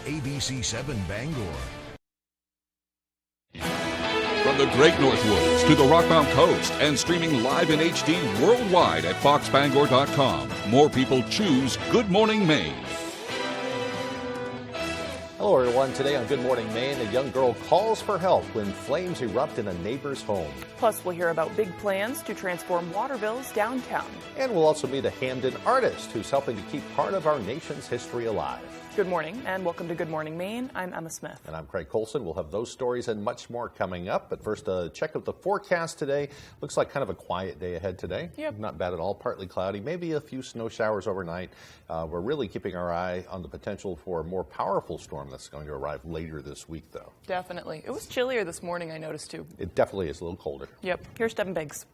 ABC7 Bangor. From the Great North Woods to the Rockmount Coast and streaming live in HD worldwide at foxbangor.com. More people choose Good Morning Maine. Hello everyone. Today on Good Morning Maine, a young girl calls for help when flames erupt in a neighbor's home. Plus, we'll hear about big plans to transform Waterville's downtown. And we'll also meet a Hamden artist who's helping to keep part of our nation's history alive. Good morning and welcome to Good Morning Maine. I'm Emma Smith. And I'm Craig Colson. We'll have those stories and much more coming up. But first, a check of the forecast today. Looks like kind of a quiet day ahead today. Yep. Not bad at all. Partly cloudy, maybe a few snow showers overnight. We're really keeping our eye on the potential for a more powerful storm that's going to arrive later this week, though. Definitely. It was chillier this morning, I noticed, too. It definitely is a little colder. Yep. Here's Devin Biggs.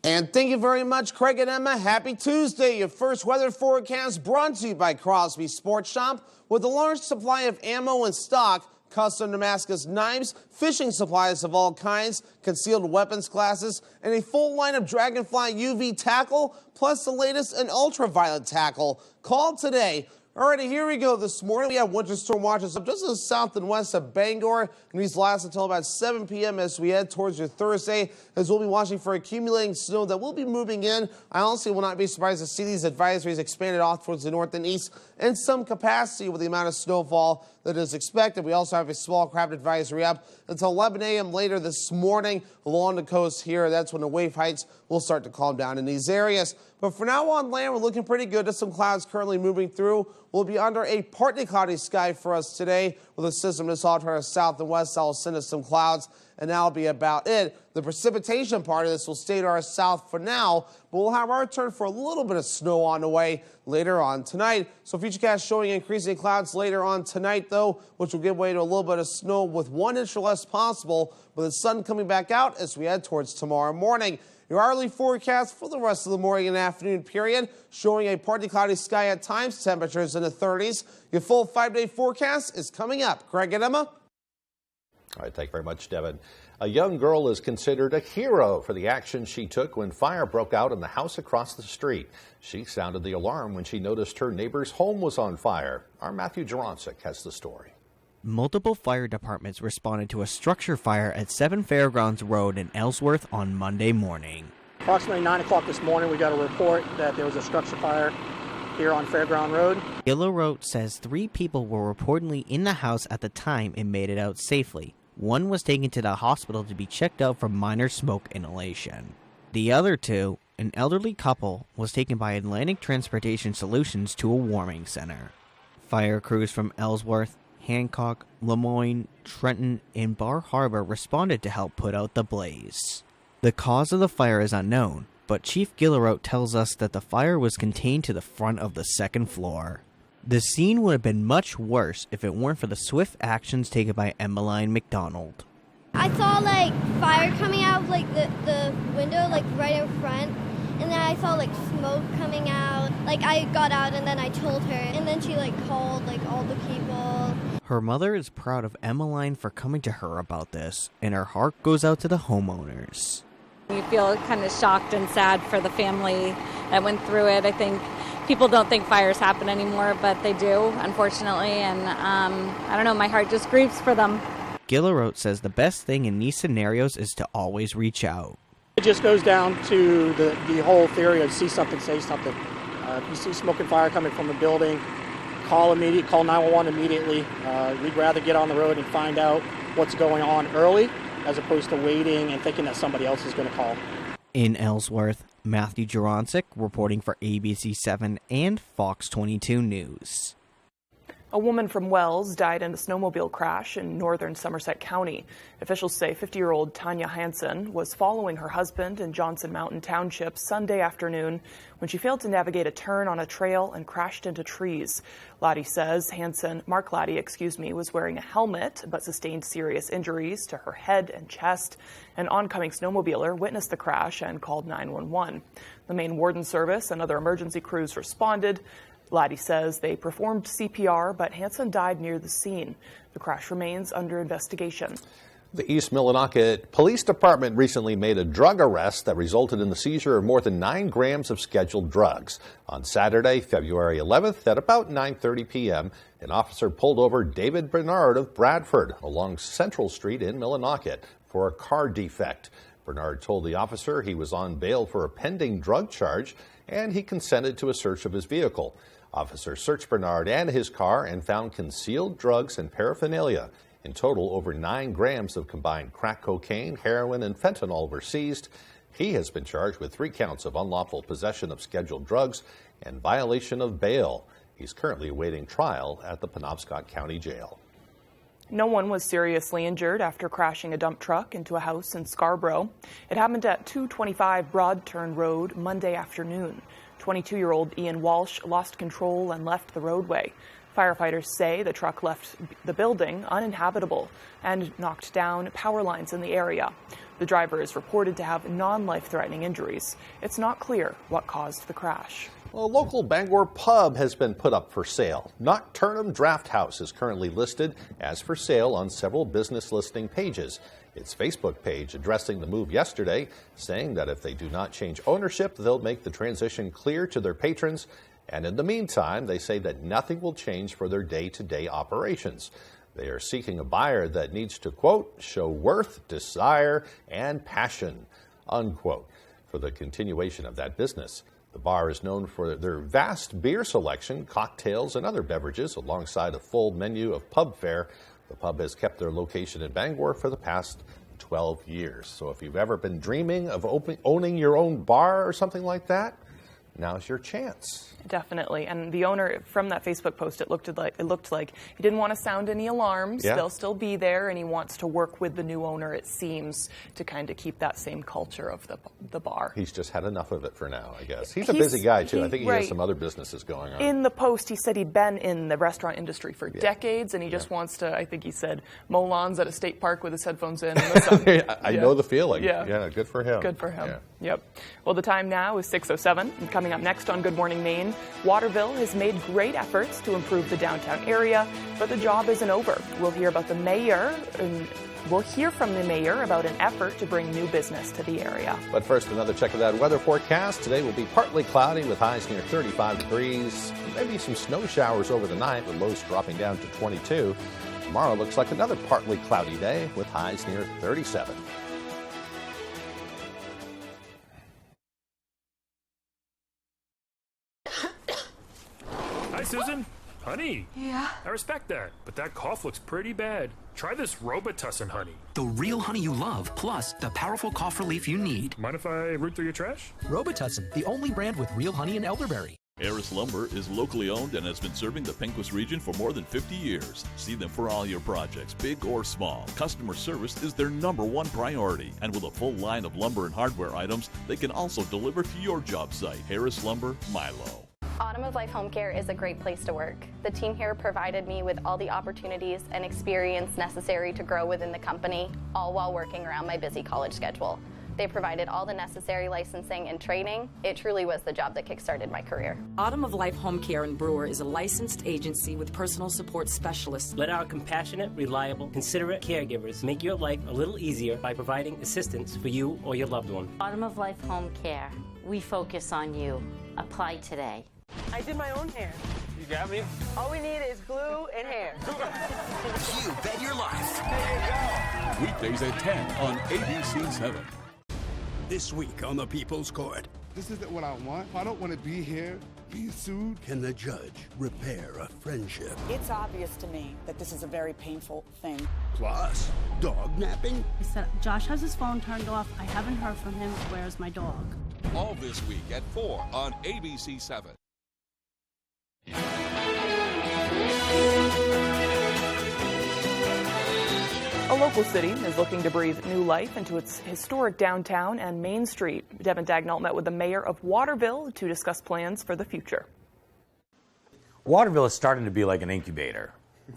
And thank you very much, Craig and Emma. Happy Tuesday. Your first weather forecast brought to you by Crosby Sports Shop. With a large supply of ammo in stock, custom Damascus knives, fishing supplies of all kinds, concealed weapons classes, and a full line of Dragonfly UV tackle, plus the latest in ultraviolet tackle. Call today. Alrighty, here we go. This morning we have winter storm watches up just to the south and west of Bangor, and these last until about 7 p.m. as we head towards your Thursday, as we'll be watching for accumulating snow that will be moving in. I honestly will not be surprised to see these advisories expanded off towards the north and east in some capacity with the amount of snowfall that is expected. We also have a small craft advisory up until 11 a.m. later this morning along the coast here. That's when the wave heights will start to calm down in these areas. But for now on land, we're looking pretty good. Just some clouds currently moving through. We'll be under a partly cloudy sky for us today with a system that's off to our south and west that will send us some clouds, and that'll be about it. The precipitation part of this will stay to our south for now, but we'll have our turn for a little bit of snow on the way later on tonight. So Futurecast showing increasing clouds later on tonight, though, which will give way to a little bit of snow with 1 inch or less possible, with the sun coming back out as we head towards tomorrow morning. Your hourly forecast for the rest of the morning and afternoon period showing a partly cloudy sky at times, temperatures in the 30s. Your full 5-day forecast is coming up. Craig and Emma. All right, thank you very much, Devin. A young girl is considered a hero for the action she took when fire broke out in the house across the street. She sounded the alarm when she noticed her neighbor's home was on fire. Our Matthew Juronsik has the story. Multiple fire departments responded to a structure fire at 7 Fairgrounds Road in Ellsworth on Monday morning. Approximately 9 o'clock this morning, we got a report that there was a structure fire here on Fairground Road. Gillerot says 3 people were reportedly in the house at the time and made it out safely. One was taken to the hospital to be checked out for minor smoke inhalation. The other 2, an elderly couple, was taken by Atlantic Transportation Solutions to a warming center. Fire crews from Ellsworth, Hancock, Lemoyne, Trenton, and Bar Harbor responded to help put out the blaze. The cause of the fire is unknown, but Chief Gillerot tells us that the fire was contained to the front of the second floor. The scene would have been much worse if it weren't for the swift actions taken by Emmeline McDonald. I saw fire coming out of the window right in front, and then I saw smoke coming out. I got out and then I told her, and then she called all the people. Her mother is proud of Emmeline for coming to her about this, and her heart goes out to the homeowners. You feel kind of shocked and sad for the family that went through it. I think people don't think fires happen anymore, but they do, unfortunately, and I don't know, my heart just grieves for them. Gillerot says the best thing in these scenarios is to always reach out. It just goes down to the whole theory of see something, say something. If you see smoke and fire coming from a building, call 911 immediately. We'd rather get on the road and find out what's going on early as opposed to waiting and thinking that somebody else is going to call. In Ellsworth, Matthew Juronsik reporting for ABC7 and Fox 22 News. A woman from Wells died in a snowmobile crash in northern Somerset County. Officials say 50-year-old Tanya Hansen was following her husband in Johnson Mountain Township Sunday afternoon when she failed to navigate a turn on a trail and crashed into trees. Mark Laddie, was wearing a helmet but sustained serious injuries to her head and chest. An oncoming snowmobiler witnessed the crash and called 911. The Maine Warden Service and other emergency crews responded. Laddie says they performed CPR, but Hansen died near the scene. The crash remains under investigation. The East Millinocket Police Department recently made a drug arrest that resulted in the seizure of more than 9 grams of scheduled drugs. On Saturday, February 11th, at about 9:30 p.m., an officer pulled over David Bernard of Bradford along Central Street in Millinocket for a car defect. Bernard told the officer he was on bail for a pending drug charge, and he consented to a search of his vehicle. Officers searched Bernard and his car and found concealed drugs and paraphernalia. In total, over 9 grams of combined crack cocaine, heroin, and fentanyl were seized. He has been charged with 3 counts of unlawful possession of scheduled drugs and violation of bail. He's currently awaiting trial at the Penobscot County Jail. No one was seriously injured after crashing a dump truck into a house in Scarborough. It happened at 225 Broad Turn Road Monday afternoon. 22-year-old Ian Walsh lost control and left the roadway. Firefighters say the truck left the building uninhabitable and knocked down power lines in the area. The driver is reported to have non-life-threatening injuries. It's not clear what caused the crash. A local Bangor pub has been put up for sale. Nocturnum Draft House is currently listed as for sale on several business listing pages. Its Facebook page addressing the move yesterday, saying that if they do not change ownership, they'll make the transition clear to their patrons. And in the meantime, they say that nothing will change for their day-to-day operations. They are seeking a buyer that needs to, quote, show worth, desire, and passion, unquote, for the continuation of that business. The bar is known for their vast beer selection, cocktails, and other beverages, alongside a full menu of pub fare. The pub has kept their location in Bangor for the past 12 years. So if you've ever been dreaming of owning your own bar or something like that, now's your chance. Definitely. And the owner, from that Facebook post, it looked like he didn't want to sound any alarms. Yeah. They'll still be there, and he wants to work with the new owner, it seems, to kind of keep that same culture of the bar. He's just had enough of it for now, I guess. He's a busy guy, too. I think he right. has some other businesses going on. In the post, he said he'd been in the restaurant industry for decades, and he just wants to, I think he said, mow lawns at a state park with his headphones in. I know the feeling. Yeah, good for him. Good for him. Yeah. Yep. Well, the time now is 6:07. And coming up next on Good Morning Maine, Waterville has made great efforts to improve the downtown area, but the job isn't over. We'll hear about the mayor, and we'll hear from the mayor about an effort to bring new business to the area. But first, another check of that weather forecast. Today will be partly cloudy with highs near 35 degrees. Maybe some snow showers over the night with lows dropping down to 22. Tomorrow looks like another partly cloudy day with highs near 37. Hi, Susan. Honey. Yeah? I respect that, but that cough looks pretty bad. Try this Robitussin honey. The real honey you love, plus the powerful cough relief you need. Mind if I root through your trash? Robitussin, the only brand with real honey and elderberry. Harris Lumber is locally owned and has been serving the Pequot region for more than 50 years. See them for all your projects, big or small. Customer service is their #1 priority. And with a full line of lumber and hardware items, they can also deliver to your job site. Harris Lumber, Milo. Autumn of Life Home Care is a great place to work. The team here provided me with all the opportunities and experience necessary to grow within the company, all while working around my busy college schedule. They provided all the necessary licensing and training. It truly was the job that kickstarted my career. Autumn of Life Home Care in Brewer is a licensed agency with personal support specialists. Let our compassionate, reliable, considerate caregivers make your life a little easier by providing assistance for you or your loved one. Autumn of Life Home Care. We focus on you. Apply today. I did my own hair. You got me? All we need is glue and hair. You bet your life. There you go. Weekdays at 10 on ABC 7. This week on the People's Court. This isn't what I want. I don't want to be here, being sued. Can the judge repair a friendship? It's obvious to me that this is a very painful thing. Plus, dog napping? He said, Josh has his phone turned off. I haven't heard from him. Where's my dog? All this week at 4 on ABC 7. A local city is looking to breathe new life into its historic downtown and Main Street. Devin Dagnall met with the mayor of Waterville to discuss plans for the future. Waterville is starting to be like an incubator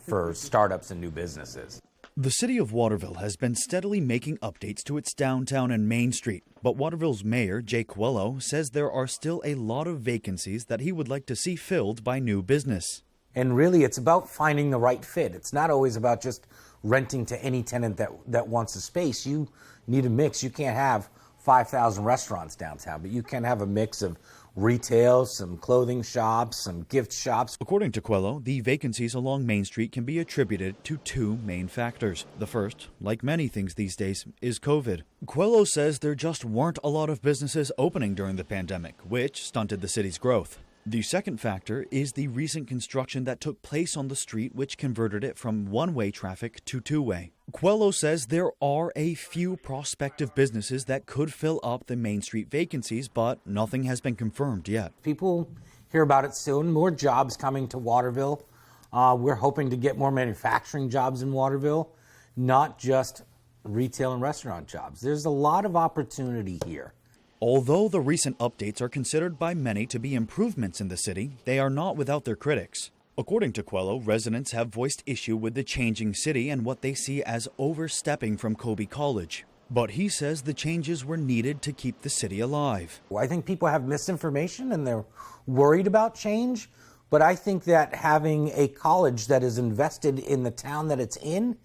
for startups and new businesses. The city of Waterville has been steadily making updates to its downtown and Main Street, but Waterville's mayor, Jay Coelho, says there are still a lot of vacancies that he would like to see filled by new business. And really, it's about finding the right fit. It's not always about just renting to any tenant that wants a space. You need a mix. You can't have 5,000 restaurants downtown, but you can have a mix of retail, some clothing shops, some gift shops. According to Coelho, the vacancies along Main Street can be attributed to two main factors. The first, like many things these days, is COVID. Coelho says there just weren't a lot of businesses opening during the pandemic, which stunted the city's growth. The second factor is the recent construction that took place on the street, which converted it from one-way traffic to two-way. Coelho says there are a few prospective businesses that could fill up the Main Street vacancies, but nothing has been confirmed yet. People hear about it soon. More jobs coming to Waterville. We're hoping to get more manufacturing jobs in Waterville, not just retail and restaurant jobs. There's a lot of opportunity here. Although the recent updates are considered by many to be improvements in the city, they are not without their critics. According to Coelho, residents have voiced issue with the changing city and what they see as overstepping from Kobe College. But he says the changes were needed to keep the city alive. I think people have misinformation and they're worried about change, but I think that having a college that is invested in the town that it's in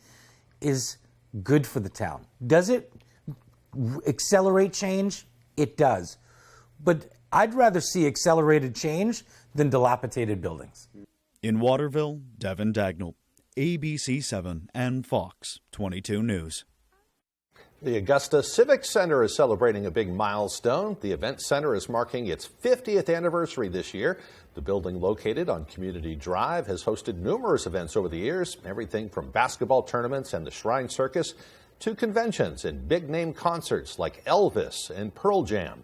is good for the town. Does it accelerate change? It does. But I'd rather see accelerated change than dilapidated buildings. In Waterville, Devin Dagnall, ABC 7 and Fox 22 News. The Augusta Civic Center is celebrating a big milestone. The event center is marking its 50th anniversary this year. The building, located on Community Drive, has hosted numerous events over the years, everything from basketball tournaments and the Shrine Circus to conventions and big-name concerts like Elvis and Pearl Jam.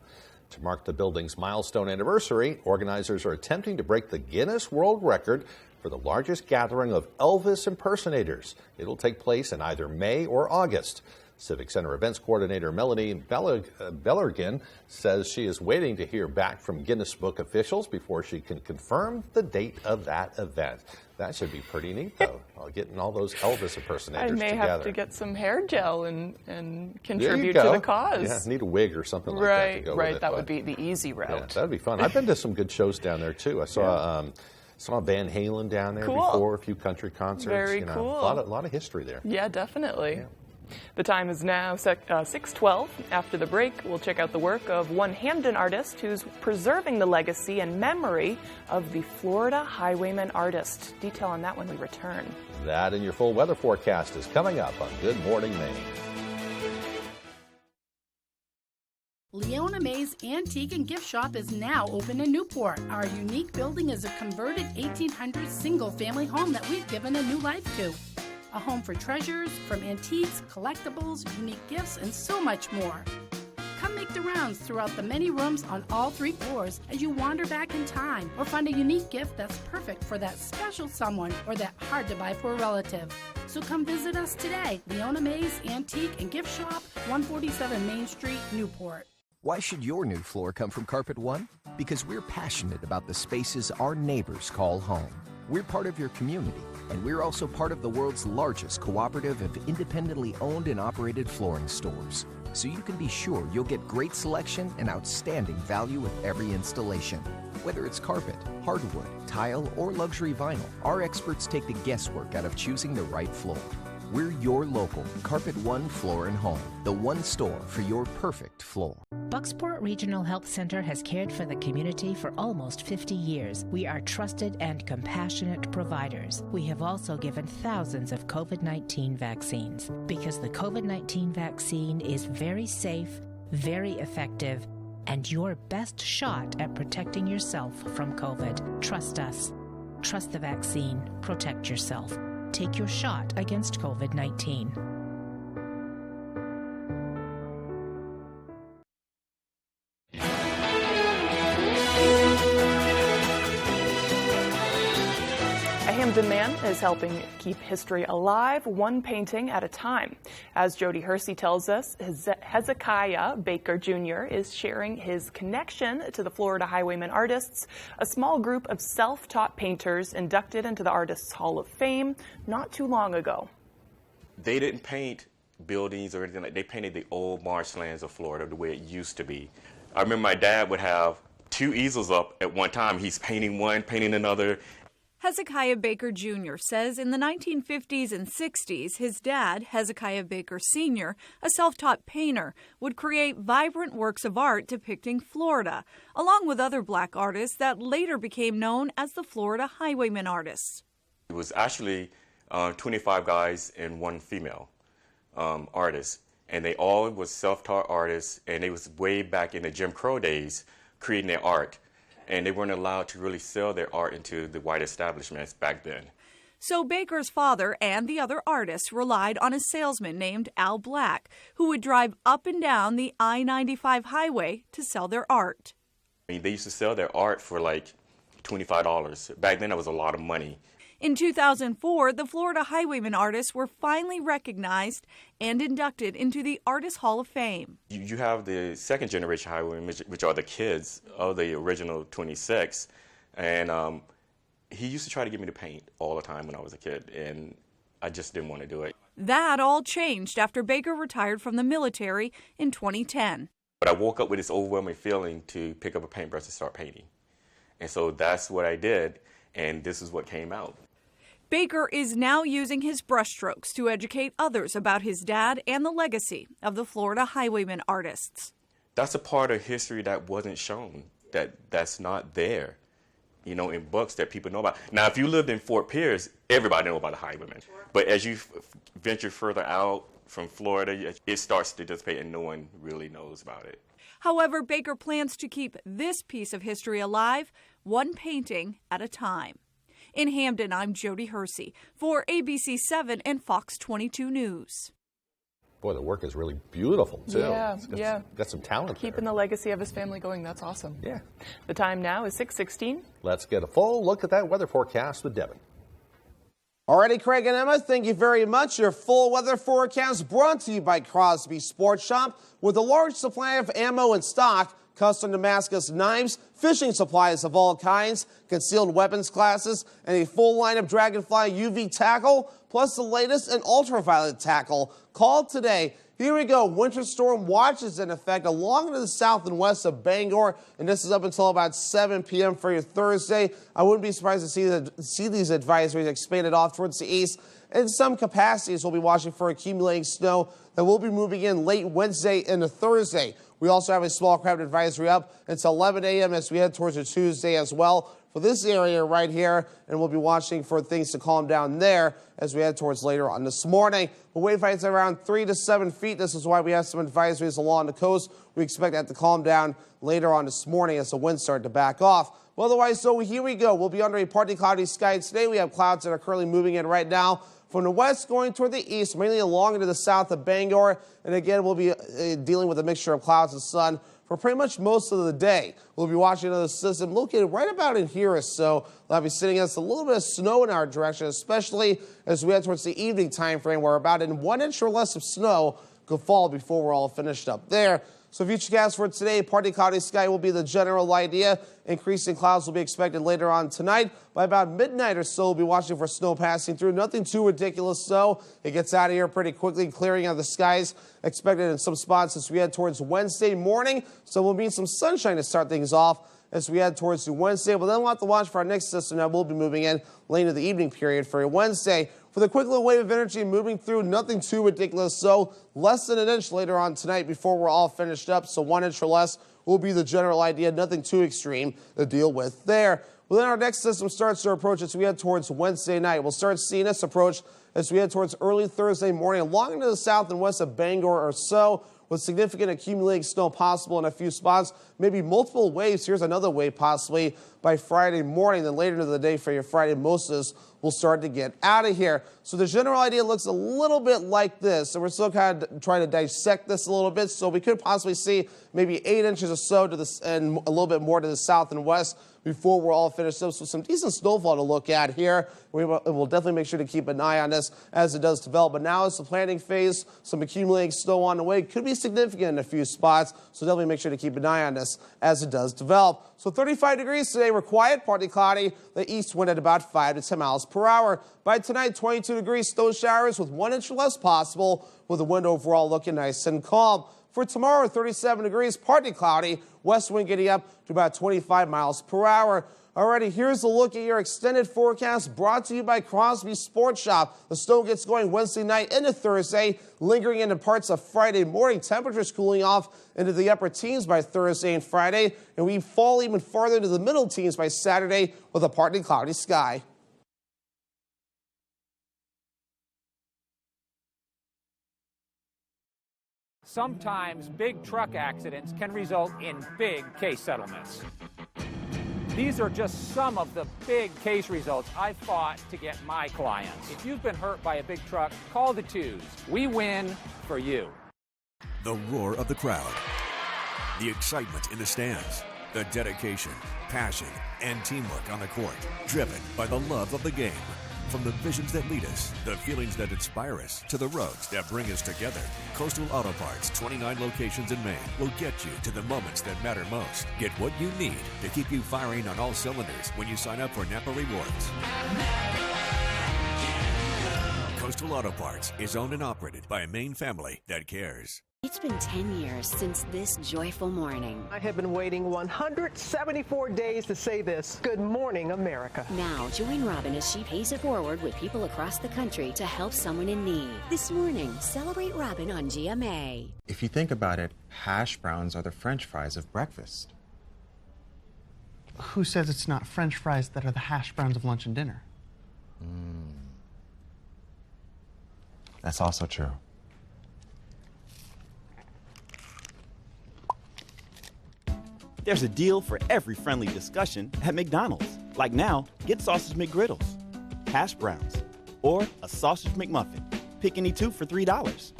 To mark the building's milestone anniversary, organizers are attempting to break the Guinness World Record for the largest gathering of Elvis impersonators. It'll take place in either May or August. Civic Center Events Coordinator Melanie Bellergin says she is waiting to hear back from Guinness Book officials before she can confirm the date of that event. That should be pretty neat, though, getting all those Elvis impersonators together. I may have to get some hair gel and contribute to the cause. Yeah, need a wig or something like that to go with it. Right, that would be the easy route. Yeah, that would be fun. I've been to some good shows down there, too. I saw Van Halen down there before, a few country concerts. Very cool. A lot of history there. Yeah, definitely. Yeah. The time is now 6:12. After the break, we'll check out the work of one Hamden artist who's preserving the legacy and memory of the Florida highwayman artist. Detail on that when we return. That and your full weather forecast is coming up on Good Morning Maine. Leona May's Antique and Gift Shop is now open in Newport. Our unique building is a converted 1800s single-family home that we've given a new life to. A home for treasures, from antiques, collectibles, unique gifts, and so much more. Come make the rounds throughout the many rooms on all 3 floors as you wander back in time or find a unique gift that's perfect for that special someone or that hard to buy for a relative. So come visit us today. Leona May's Antique and Gift Shop, 147 Main Street, Newport. Why should your new floor come from Carpet One? Because we're passionate about the spaces our neighbors call home. We're part of your community, and we're also part of the world's largest cooperative of independently owned and operated flooring stores. So you can be sure you'll get great selection and outstanding value with every installation. Whether it's carpet, hardwood, tile, or luxury vinyl, our experts take the guesswork out of choosing the right floor. We're your local Carpet One Floor and Home, the one store for your perfect floor. Bucksport Regional Health Center has cared for the community for almost 50 years. We are trusted and compassionate providers. We have also given thousands of COVID-19 vaccines because the COVID-19 vaccine is very safe, very effective, and your best shot at protecting yourself from COVID. Trust us. Trust the vaccine. Protect yourself. Take your shot against COVID-19. A Hamden man is helping keep history alive, one painting at a time. As Jody Hersey tells us, Hezekiah Baker Jr. is sharing his connection to the Florida Highwayman artists, a small group of self-taught painters inducted into the Artists Hall of Fame not too long ago. They didn't paint buildings or anything like that. They painted the old marshlands of Florida the way it used to be. I remember my dad would have 2 easels up at one time. He's painting one, painting another. Hezekiah Baker Jr. says in the 1950s and 60s, his dad, Hezekiah Baker Sr., a self-taught painter, would create vibrant works of art depicting Florida, along with other black artists that later became known as the Florida Highwaymen artists. It was actually 25 guys and one female artist, and they all was self-taught artists, and they was way back in the Jim Crow days creating their art. And they weren't allowed to really sell their art into the white establishments back then. So Baker's father and the other artists relied on a salesman named Al Black, who would drive up and down the I-95 highway to sell their art. I mean, they used to sell their art for like $25. Back then, that was a lot of money. In 2004, the Florida Highwaymen artists were finally recognized and inducted into the Artist Hall of Fame. You have the second generation highwaymen, which are the kids of the original 26, and he used to try to get me to paint all the time when I was a kid, and I just didn't want to do it. That all changed after Baker retired from the military in 2010. But I woke up with this overwhelming feeling to pick up a paintbrush and start painting. And so that's what I did, and this is what came out. Baker is now using his brushstrokes to educate others about his dad and the legacy of the Florida Highwaymen artists. That's a part of history that wasn't shown, that's not there, you know, in books that people know about. Now, if you lived in Fort Pierce, everybody knows about the Highwaymen. But as you venture further out from Florida, it starts to dissipate and no one really knows about it. However, Baker plans to keep this piece of history alive, one painting at a time. In Hamden, I'm Jody Hersey for ABC 7 and Fox 22 News. Boy, the work is really beautiful, too. Yeah, Got some talent Keeping there. the legacy of his family going, that's awesome. Yeah. The time now is 6:16. Let's get a full look at that weather forecast with Devin. Alrighty, Craig and Emma, thank you very much. Your full weather forecast brought to you by Crosby Sports Shop. With a large supply of ammo in stock, custom Damascus knives, fishing supplies of all kinds, concealed weapons classes, and a full line of Dragonfly UV tackle, plus the latest in ultraviolet tackle. Call today. Here we go. Winter storm watch is in effect along to the south and west of Bangor, and this is up until about 7 p.m. for your Thursday. I wouldn't be surprised to see these advisories expanded off towards the east. In some capacities, we'll be watching for accumulating snow that will be moving in late Wednesday into Thursday. We also have a small craft advisory up until 11 a.m. as we head towards a Tuesday as well for this area right here, and we'll be watching for things to calm down there as we head towards later on this morning. The wave height's around 3 to 7 feet. This is why we have some advisories along the coast. We expect that to calm down later on this morning as the winds start to back off. Well, otherwise, so here we go. We'll be under a partly cloudy sky today. We have clouds that are currently moving in right now from the west going toward the east, mainly along into the south of Bangor. And again, we'll be dealing with a mixture of clouds and sun for pretty much most of the day. We'll be watching another system located right about in here or so. We'll be sitting us a little bit of snow in our direction, especially as we head towards the evening time frame where about 1 inch or less of snow could fall before we're all finished up there. So futurecast for today, partly cloudy sky will be the general idea. Increasing clouds will be expected later on tonight. By about midnight or so, we'll be watching for snow passing through. Nothing too ridiculous, though. It gets out of here pretty quickly, clearing of the skies expected in some spots as we head towards Wednesday morning. So we'll need some sunshine to start things off as we head towards Wednesday. But then we'll have to watch for our next system that will be moving in late into the evening period for a Wednesday. With a quick little wave of energy moving through, nothing too ridiculous. So less than an inch later on tonight before we're all finished up. So 1 inch or less will be the general idea. Nothing too extreme to deal with there. Well, then our next system starts to approach as we head towards Wednesday night. We'll start seeing this approach as we head towards early Thursday morning along into the south and west of Bangor or so, with significant accumulating snow possible in a few spots, maybe multiple waves. Here's another wave possibly by Friday morning. Then later into the day for your Friday, most of this will start to get out of here. So the general idea looks a little bit like this. So we're still kind of trying to dissect this a little bit. So we could possibly see maybe 8 inches or so to this and a little bit more to the south and west before we're all finished up. So some decent snowfall to look at here. We'll definitely make sure to keep an eye on this as it does develop. But now it's the planting phase. Some accumulating snow on the way. Could be significant in a few spots. So definitely make sure to keep an eye on this as it does develop. So 35 degrees today. We're quiet, partly cloudy. The east wind at about 5 to 10 miles per hour. By tonight, 22 degrees, snow showers with 1 inch or less possible, with the wind overall looking nice and calm. For tomorrow, 37 degrees, partly cloudy, west wind getting up to about 25 miles per hour. Alrighty, here's a look at your extended forecast brought to you by Crosby Sports Shop. The snow gets going Wednesday night into Thursday, lingering into parts of Friday morning. Temperatures cooling off into the upper teens by Thursday and Friday, and we fall even farther into the middle teens by Saturday with a partly cloudy sky. Sometimes big truck accidents can result in big case settlements. These are just some of the big case results I've fought to get my clients. If you've been hurt by a big truck, call the twos. We win for you. The roar of the crowd, the excitement in the stands, the dedication, passion, and teamwork on the court, driven by the love of the game. From the visions that lead us, the feelings that inspire us, to the roads that bring us together, Coastal Auto Parts, 29 locations in Maine, will get you to the moments that matter most. Get what you need to keep you firing on all cylinders when you sign up for Napa Rewards. Coastal Auto Parts is owned and operated by a Maine family that cares. It's been 10 years since this joyful morning. I have been waiting 174 days to say this. Good morning, America. Now, join Robin as she pays it forward with people across the country to help someone in need. This morning, celebrate Robin on GMA. If you think about it, hash browns are the French fries of breakfast. Who says it's not French fries that are the hash browns of lunch and dinner? That's also true. There's a deal for every friendly discussion at McDonald's. Like now, get sausage McGriddles, hash browns, or a sausage McMuffin. Pick any two for $3.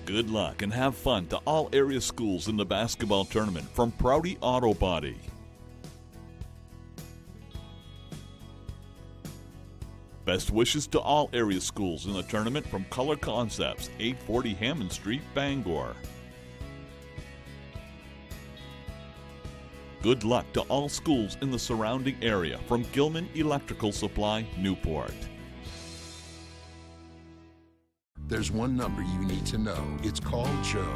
Good luck and have fun to all area schools in the basketball tournament from Prouty Auto Body. Best wishes to all area schools in the tournament from Color Concepts, 840 Hammond Street, Bangor. Good luck to all schools in the surrounding area from Gilman Electrical Supply, Newport. There's one number you need to know. It's called Joe.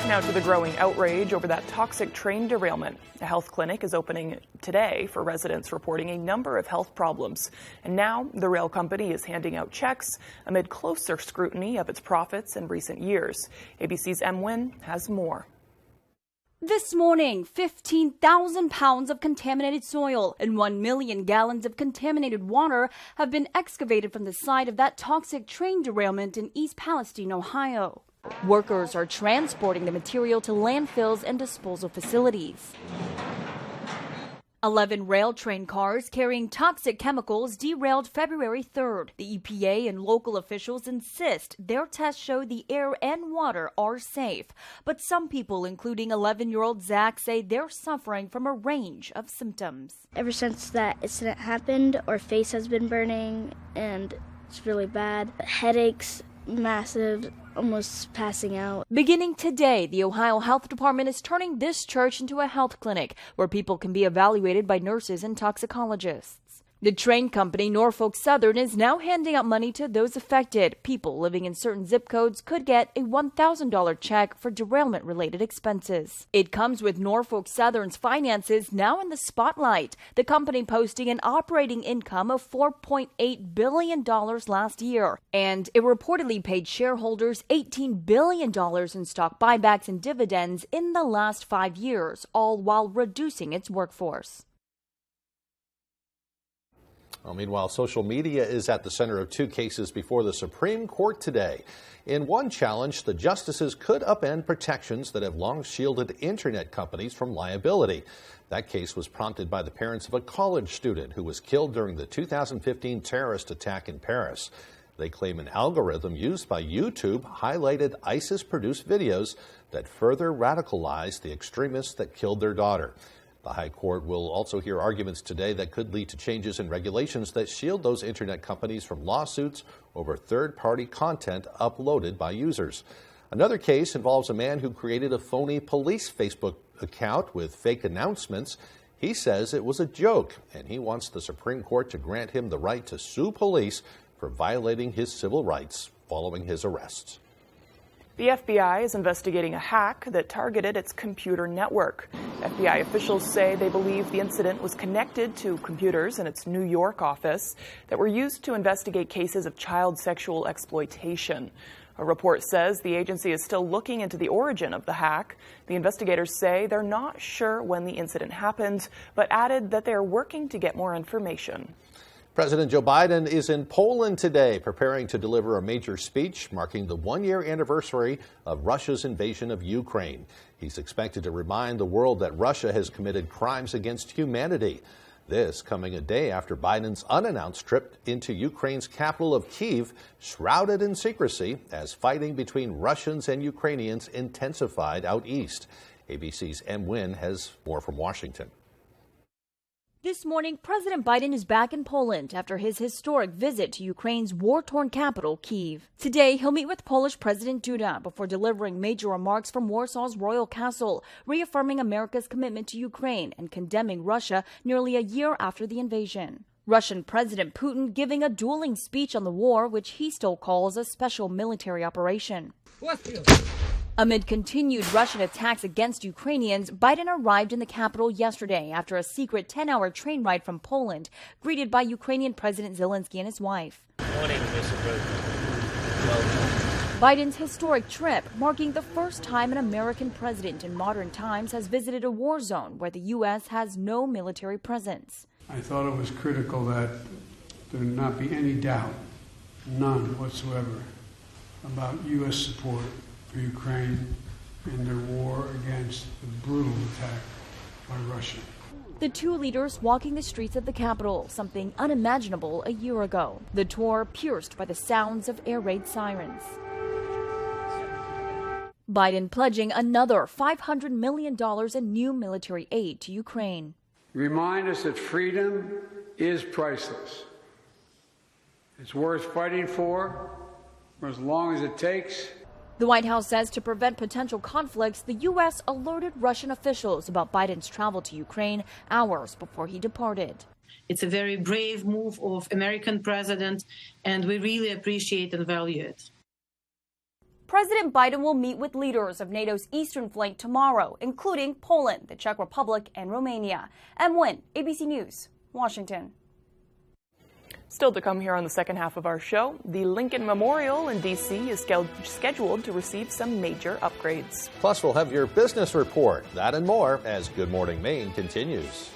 Now to the growing outrage over that toxic train derailment. A health clinic is opening today for residents reporting a number of health problems. And now the rail company is handing out checks amid closer scrutiny of its profits in recent years. ABC's M. Wynn has more. This morning, 15,000 pounds of contaminated soil and 1 million gallons of contaminated water have been excavated from the site of that toxic train derailment in East Palestine, Ohio. Workers are transporting the material to landfills and disposal facilities. 11 rail train cars carrying toxic chemicals derailed February 3rd. The EPA and local officials insist their tests show the air and water are safe. But some people, including 11-year-old Zach, say they're suffering from a range of symptoms. Ever since that incident happened, our face has been burning and it's really bad. Headaches, massive, almost passing out. Beginning today, the Ohio Health Department is turning this church into a health clinic where people can be evaluated by nurses and toxicologists. The train company, Norfolk Southern, is now handing out money to those affected. People living in certain zip codes could get a $1,000 check for derailment-related expenses. It comes with Norfolk Southern's finances now in the spotlight. The company posting an operating income of $4.8 billion last year. And it reportedly paid shareholders $18 billion in stock buybacks and dividends in the last 5 years, all while reducing its workforce. Well, meanwhile, social media is at the center of two cases before the Supreme Court today. In one challenge, the justices could upend protections that have long shielded internet companies from liability. That case was prompted by the parents of a college student who was killed during the 2015 terrorist attack in Paris. They claim an algorithm used by YouTube highlighted ISIS-produced videos that further radicalized the extremists that killed their daughter. The High Court will also hear arguments today that could lead to changes in regulations that shield those internet companies from lawsuits over third-party content uploaded by users. Another case involves a man who created a phony police Facebook account with fake announcements. He says it was a joke, and he wants the Supreme Court to grant him the right to sue police for violating his civil rights following his arrest. The FBI is investigating a hack that targeted its computer network. FBI officials say they believe the incident was connected to computers in its New York office that were used to investigate cases of child sexual exploitation. A report says the agency is still looking into the origin of the hack. The investigators say they're not sure when the incident happened, but added that they're working to get more information. President Joe Biden is in Poland today, preparing to deliver a major speech marking the one-year anniversary of Russia's invasion of Ukraine. He's expected to remind the world that Russia has committed crimes against humanity. This coming a day after Biden's unannounced trip into Ukraine's capital of Kyiv, shrouded in secrecy as fighting between Russians and Ukrainians intensified out east. ABC's M. Wynn has more from Washington. This morning, President Biden is back in Poland after his historic visit to Ukraine's war-torn capital, Kyiv. Today, he'll meet with Polish President Duda before delivering major remarks from Warsaw's royal castle, reaffirming America's commitment to Ukraine and condemning Russia nearly a year after the invasion. Russian President Putin giving a dueling speech on the war, which he still calls a special military operation. Amid continued Russian attacks against Ukrainians, Biden arrived in the capital yesterday after a secret 10-hour train ride from Poland, greeted by Ukrainian President Zelensky and his wife. Morning, Mr. President. Biden's historic trip, marking the first time an American president in modern times has visited a war zone where the U.S. has no military presence. I thought it was critical that there not be any doubt, none whatsoever, about U.S. support for Ukraine in their war against the brutal attack by Russia. The two leaders walking the streets of the capital, something unimaginable a year ago. The tour pierced by the sounds of air raid sirens. Biden pledging another $500 million in new military aid to Ukraine. Remind us that freedom is priceless. It's worth fighting for as long as it takes. The White House says to prevent potential conflicts, the U.S. alerted Russian officials about Biden's travel to Ukraine hours before he departed. It's a very brave move of American president, and we really appreciate and value it. President Biden will meet with leaders of NATO's eastern flank tomorrow, including Poland, the Czech Republic, and Romania. M. Wynn, ABC News, Washington. Still to come here on the second half of our show, the Lincoln Memorial in D.C. is scheduled to receive some major upgrades. Plus, we'll have your business report. That and more as Good Morning Maine continues.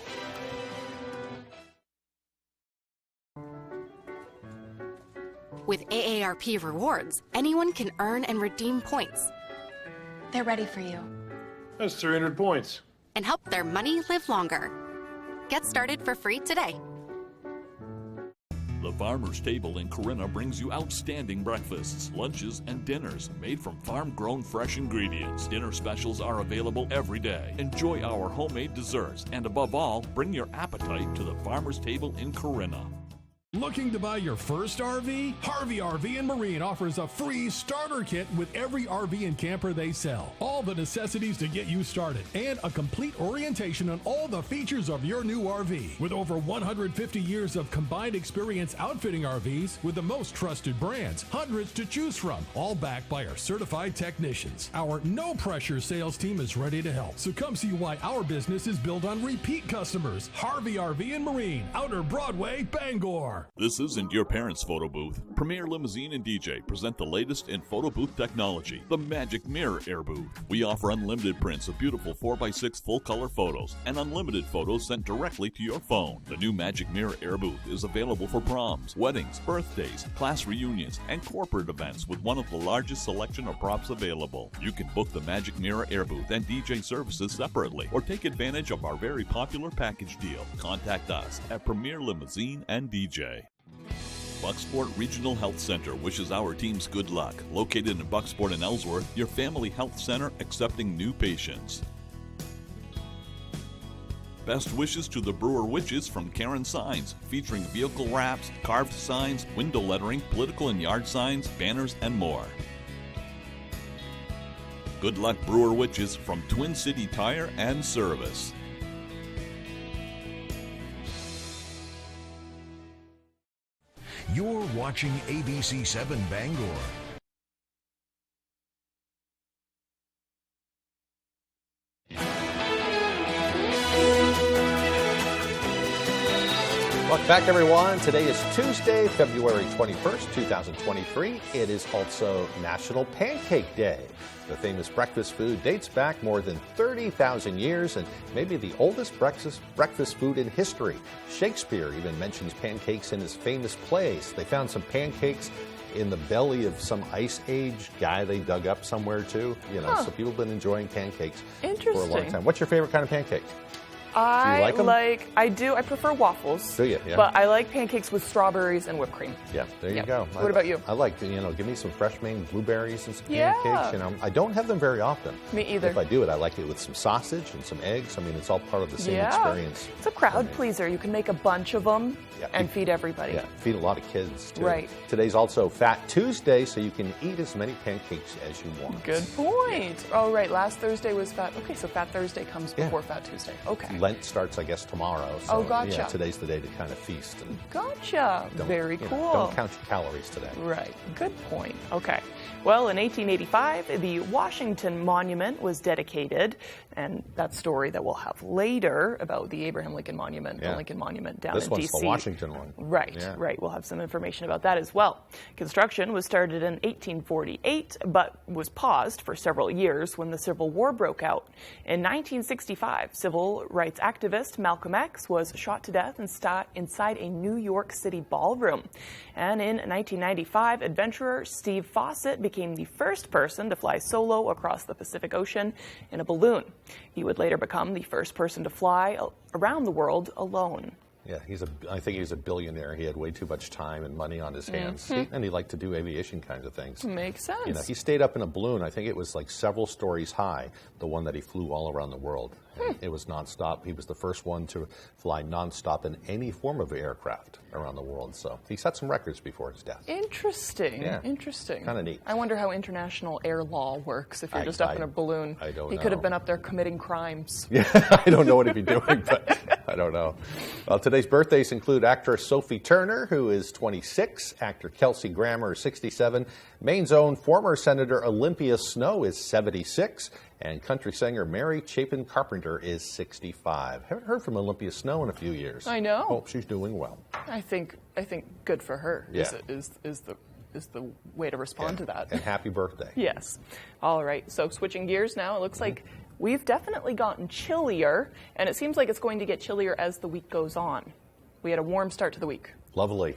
With AARP Rewards, anyone can earn and redeem points. They're ready for you. That's 300 points. And help their money live longer. Get started for free today. The Farmer's Table in Corinna brings you outstanding breakfasts, lunches, and dinners made from farm-grown fresh ingredients. Dinner specials are available every day. Enjoy our homemade desserts, and above all, bring your appetite to the Farmer's Table in Corinna. Looking to buy your first RV? Harvey RV and Marine offers a free starter kit with every RV and camper they sell. All the necessities to get you started and a complete orientation on all the features of your new RV. With over 150 years of combined experience outfitting RVs with the most trusted brands, hundreds to choose from, all backed by our certified technicians. Our no-pressure sales team is ready to help. So come see why our business is built on repeat customers. Harvey RV and Marine, Outer Broadway, Bangor. This isn't your parents' photo booth. Premier Limousine and DJ present the latest in photo booth technology, the Magic Mirror Air Booth. We offer unlimited prints of beautiful 4x6 full-color photos and unlimited photos sent directly to your phone. The new Magic Mirror Air Booth is available for proms, weddings, birthdays, class reunions, and corporate events with one of the largest selection of props available. You can book the Magic Mirror Air Booth and DJ services separately or take advantage of our very popular package deal. Contact us at Premier Limousine and DJ. Bucksport Regional Health Center wishes our teams good luck. Located in Bucksport and Ellsworth, your family health center accepting new patients. Best wishes to the Brewer Witches from Karen Signs, featuring vehicle wraps, carved signs, window lettering, political and yard signs, banners, and more. Good luck, Brewer Witches, from Twin City Tire and Service. You're watching ABC 7 Bangor. Welcome back, everyone. Today is Tuesday, February 21st, 2023. It is also National Pancake Day. The famous breakfast food dates back more than 30,000 years and may be the oldest breakfast food in history. Shakespeare even mentions pancakes in his famous plays. They found some pancakes in the belly of some Ice Age guy they dug up somewhere too. So people have been enjoying pancakes for a long time. What's your favorite kind of pancake? I prefer waffles. Do you? Yeah. But I like pancakes with strawberries and whipped cream. Yeah, there you go. What about you? I like, give me some fresh Maine blueberries and some Yeah. pancakes. I don't have them very often. Me either. If I do it, I like it with some sausage and some eggs. It's all part of the same experience. It's a crowd pleaser. You can make a bunch of them and feed everybody. Yeah, feed a lot of kids too. Right. Today's also Fat Tuesday, so you can eat as many pancakes as you want. Good point. Oh, right. Last Thursday was Fat. Okay, so Fat Thursday comes before Fat Tuesday. Okay. Lent starts, I guess, tomorrow. So, gotcha. Yeah, today's the day to kind of feast. And Gotcha. Very cool. Don't count your calories today. Right. Good point. Okay. Well, in 1885, the Washington Monument was dedicated, and that story that we'll have later about the Abraham Lincoln Monument, the Lincoln Monument down in D.C. This one's the Washington one. Right, right. We'll have some information about that as well. Construction was started in 1848, but was paused for several years when the Civil War broke out. In 1965, civil rights activist Malcolm X was shot to death inside a New York City ballroom. And in 1995, adventurer Steve Fawcett became the first person to fly solo across the Pacific Ocean in a balloon. He would later become the first person to fly around the world alone. Yeah, I think he's a billionaire. He had way too much time and money on his hands, and he liked to do aviation kinds of things. Makes sense. He stayed up in a balloon. I think it was like several stories high, the one that he flew all around the world. It was nonstop. He was the first one to fly nonstop in any form of aircraft around the world. So he set some records before his death. Interesting. Yeah. Interesting. Kind of neat. I wonder how international air law works if you're just up in a balloon. I don't know. He could have been up there committing crimes. Yeah, I don't know what he'd be doing, but I don't know. Well, today's birthdays include actress Sophie Turner, who is 26, actor Kelsey Grammer is 67, Maine's own former Senator Olympia Snowe is 76, and country singer Mary Chapin Carpenter is 65. Haven't heard from Olympia Snowe in a few years. I know. Hope she's doing well. I think good for her. Yeah. is the way to respond to that. And happy birthday. Yes. All right. So switching gears now, it looks like we've definitely gotten chillier, and it seems like it's going to get chillier as the week goes on. We had a warm start to the week. Lovely.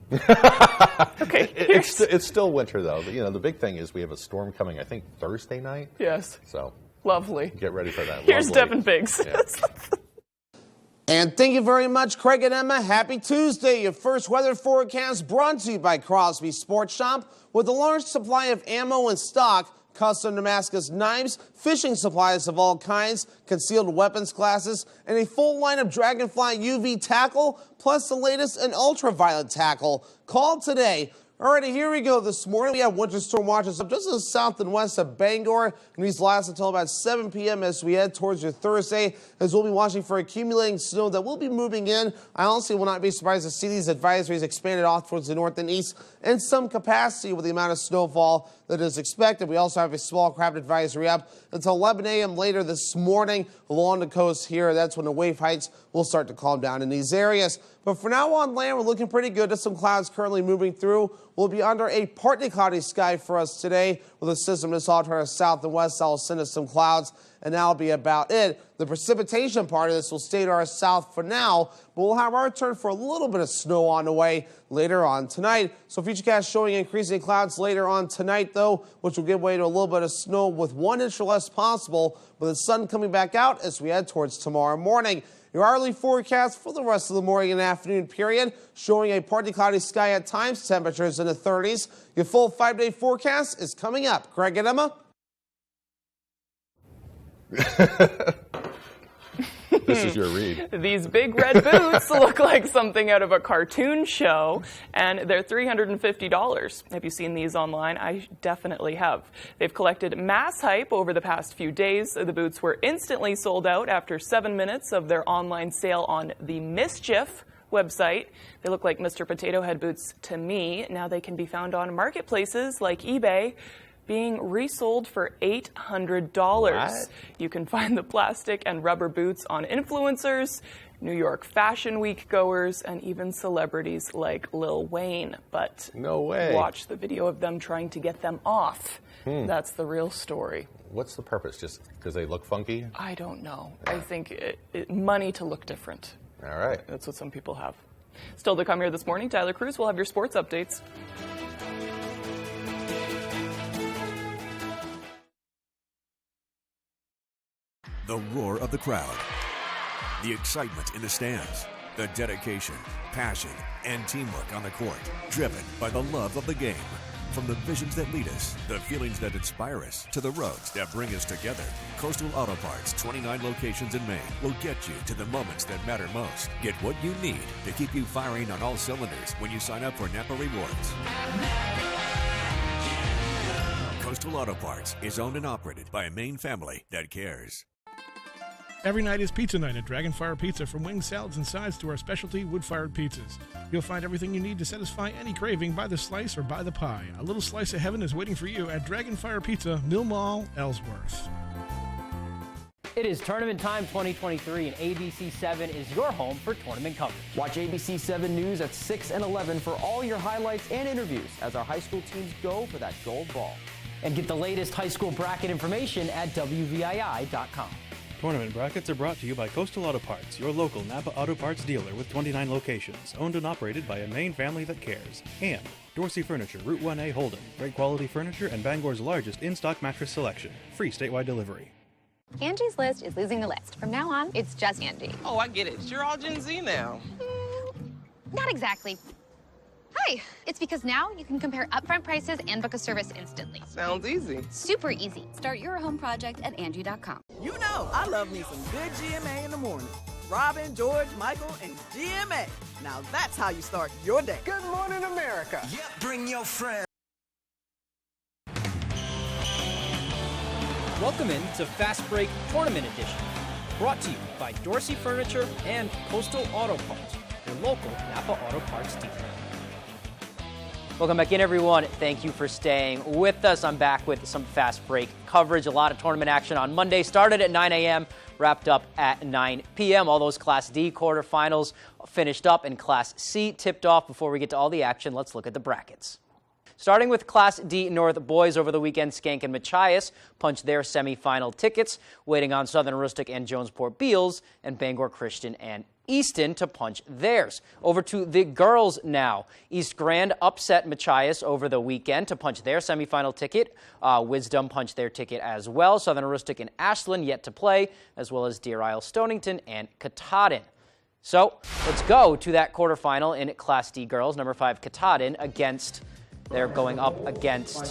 Okay. It's still winter, though. The big thing is we have a storm coming, I think, Thursday night. Yes. So lovely. Get ready for that. Here's Lovely. Devin Biggs. Yeah. And thank you very much, Craig and Emma. Happy Tuesday. Your first weather forecast brought to you by Crosby Sports Shop. With a large supply of ammo in stock, custom Damascus knives, fishing supplies of all kinds, concealed weapons classes, and a full line of Dragonfly UV tackle, plus the latest in ultraviolet tackle. Call today. Alrighty, here we go. This morning we have winter storm watches up just to the south and west of Bangor, and these last until about 7 p.m. as we head towards your Thursday, as we'll be watching for accumulating snow that will be moving in. I honestly will not be surprised to see these advisories expanded off towards the north and east in some capacity with the amount of snowfall that is expected. We also have a small craft advisory up until 11 a.m. later this morning along the coast here. That's when the wave heights will start to calm down in these areas. But for now on land, we're looking pretty good. Just some clouds currently moving through. We'll be under a partly cloudy sky for us today with a system that's off to our south and west that will send us some clouds, and that'll be about it. The precipitation part of this will stay to our south for now, but we'll have our turn for a little bit of snow on the way later on tonight. So Futurecast showing increasing clouds later on tonight, though, which will give way to a little bit of snow with 1 inch or less possible, with the sun coming back out as we head towards tomorrow morning. Your hourly forecast for the rest of the morning and afternoon period showing a partly cloudy sky at times, temperatures in the 30s. Your full 5-day forecast is coming up. Greg and Emma? This is your read. These big red boots look like something out of a cartoon show, and they're $350. Have you seen these online? I definitely have. They've collected mass hype over the past few days. The boots were instantly sold out after 7 minutes of their online sale on the Mischief website. They look like Mr. Potato Head boots to me. Now they can be found on marketplaces like eBay, being resold for $800. What? You can find the plastic and rubber boots on influencers, New York Fashion Week goers, and even celebrities like Lil Wayne. But no way. Watch the video of them trying to get them off. That's the real story. What's the purpose? Just because they look funky? I don't know. I think money to look different. All right. That's what some people have. Still to come here this morning, Tyler Cruz will have your sports updates. The roar of the crowd, the excitement in the stands, the dedication, passion, and teamwork on the court, driven by the love of the game. From the visions that lead us, the feelings that inspire us, to the roads that bring us together, Coastal Auto Parts, 29 locations in Maine, will get you to the moments that matter most. Get what you need to keep you firing on all cylinders when you sign up for Napa Rewards. Coastal Auto Parts is owned and operated by a Maine family that cares. Every night is pizza night at Dragonfire Pizza. From wings, salads, and sides to our specialty wood-fired pizzas. You'll find everything you need to satisfy any craving by the slice or by the pie. A little slice of heaven is waiting for you at Dragonfire Pizza, Mill Mall, Ellsworth. It is Tournament Time 2023, and ABC7 is your home for tournament coverage. Watch ABC7 News at 6 and 11 for all your highlights and interviews as our high school teams go for that gold ball. And get the latest high school bracket information at WVII.com. Tournament brackets are brought to you by Coastal Auto Parts, your local Napa Auto Parts dealer with 29 locations, owned and operated by a Maine family that cares. And Dorsey Furniture, Route 1A Holden, great quality furniture and Bangor's largest in-stock mattress selection. Free statewide delivery. Angie's List is losing the list. From now on, it's just Angie. Oh, I get it. You're all Gen Z now. Not exactly. Hi, it's because now you can compare upfront prices and book a service instantly. Sounds easy. Super easy. Start your home project at Angie.com. You know, I love me some good GMA in the morning. Robin, George, Michael, and GMA. Now that's how you start your day. Good morning, America. Yep, bring your friends. Welcome in to Fast Break Tournament Edition, brought to you by Dorsey Furniture and Coastal Auto Parts, your local Napa Auto Parts dealer. Welcome back in, everyone. Thank you for staying with us. I'm back with some Fast Break coverage. A lot of tournament action on Monday. Started at 9 a.m., wrapped up at 9 p.m. All those Class D quarterfinals finished up, and Class C tipped off. Before we get to all the action, let's look at the brackets. Starting with Class D North boys over the weekend, Skank and Machias punched their semifinal tickets, waiting on Southern Aroostook and Jonesport Beals, and Bangor Christian and Easton to punch theirs. Over to the girls now. East Grand upset Machias over the weekend to punch their semifinal ticket. Wisdom punched their ticket as well. Southern Aroostook and Ashland yet to play, as well as Deer Isle, Stonington, and Katahdin. So let's go to that quarterfinal in Class D girls. Number 5 Katahdin against... They're going up against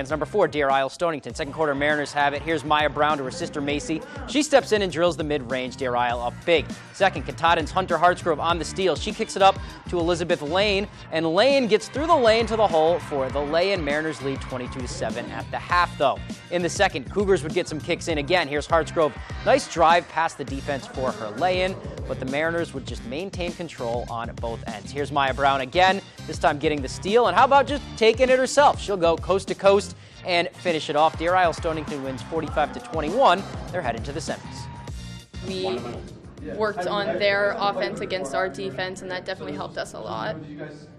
number 4, Deer Isle Stonington. Second quarter, Mariners have it. Here's Maya Brown to her sister Macy. She steps in and drills the mid-range. Deer Isle up big. Second, Katahdin's Hunter Hartsgrove on the steal. She kicks it up to Elizabeth Lane, and Lane gets through the lane to the hole for the lay-in. Mariners lead 22-7 at the half, though. In the second, Cougars would get some kicks in again. Here's Hartsgrove. Nice drive past the defense for her lay-in, but the Mariners would just maintain control on both ends. Here's Maya Brown again, this time getting the steal, and how about just taking it herself? She'll go coast to coast and finish it off. Deer Isle Stonington wins 45-21. They're headed to the semis. We worked on their offense against our defense, and that definitely helped us a lot.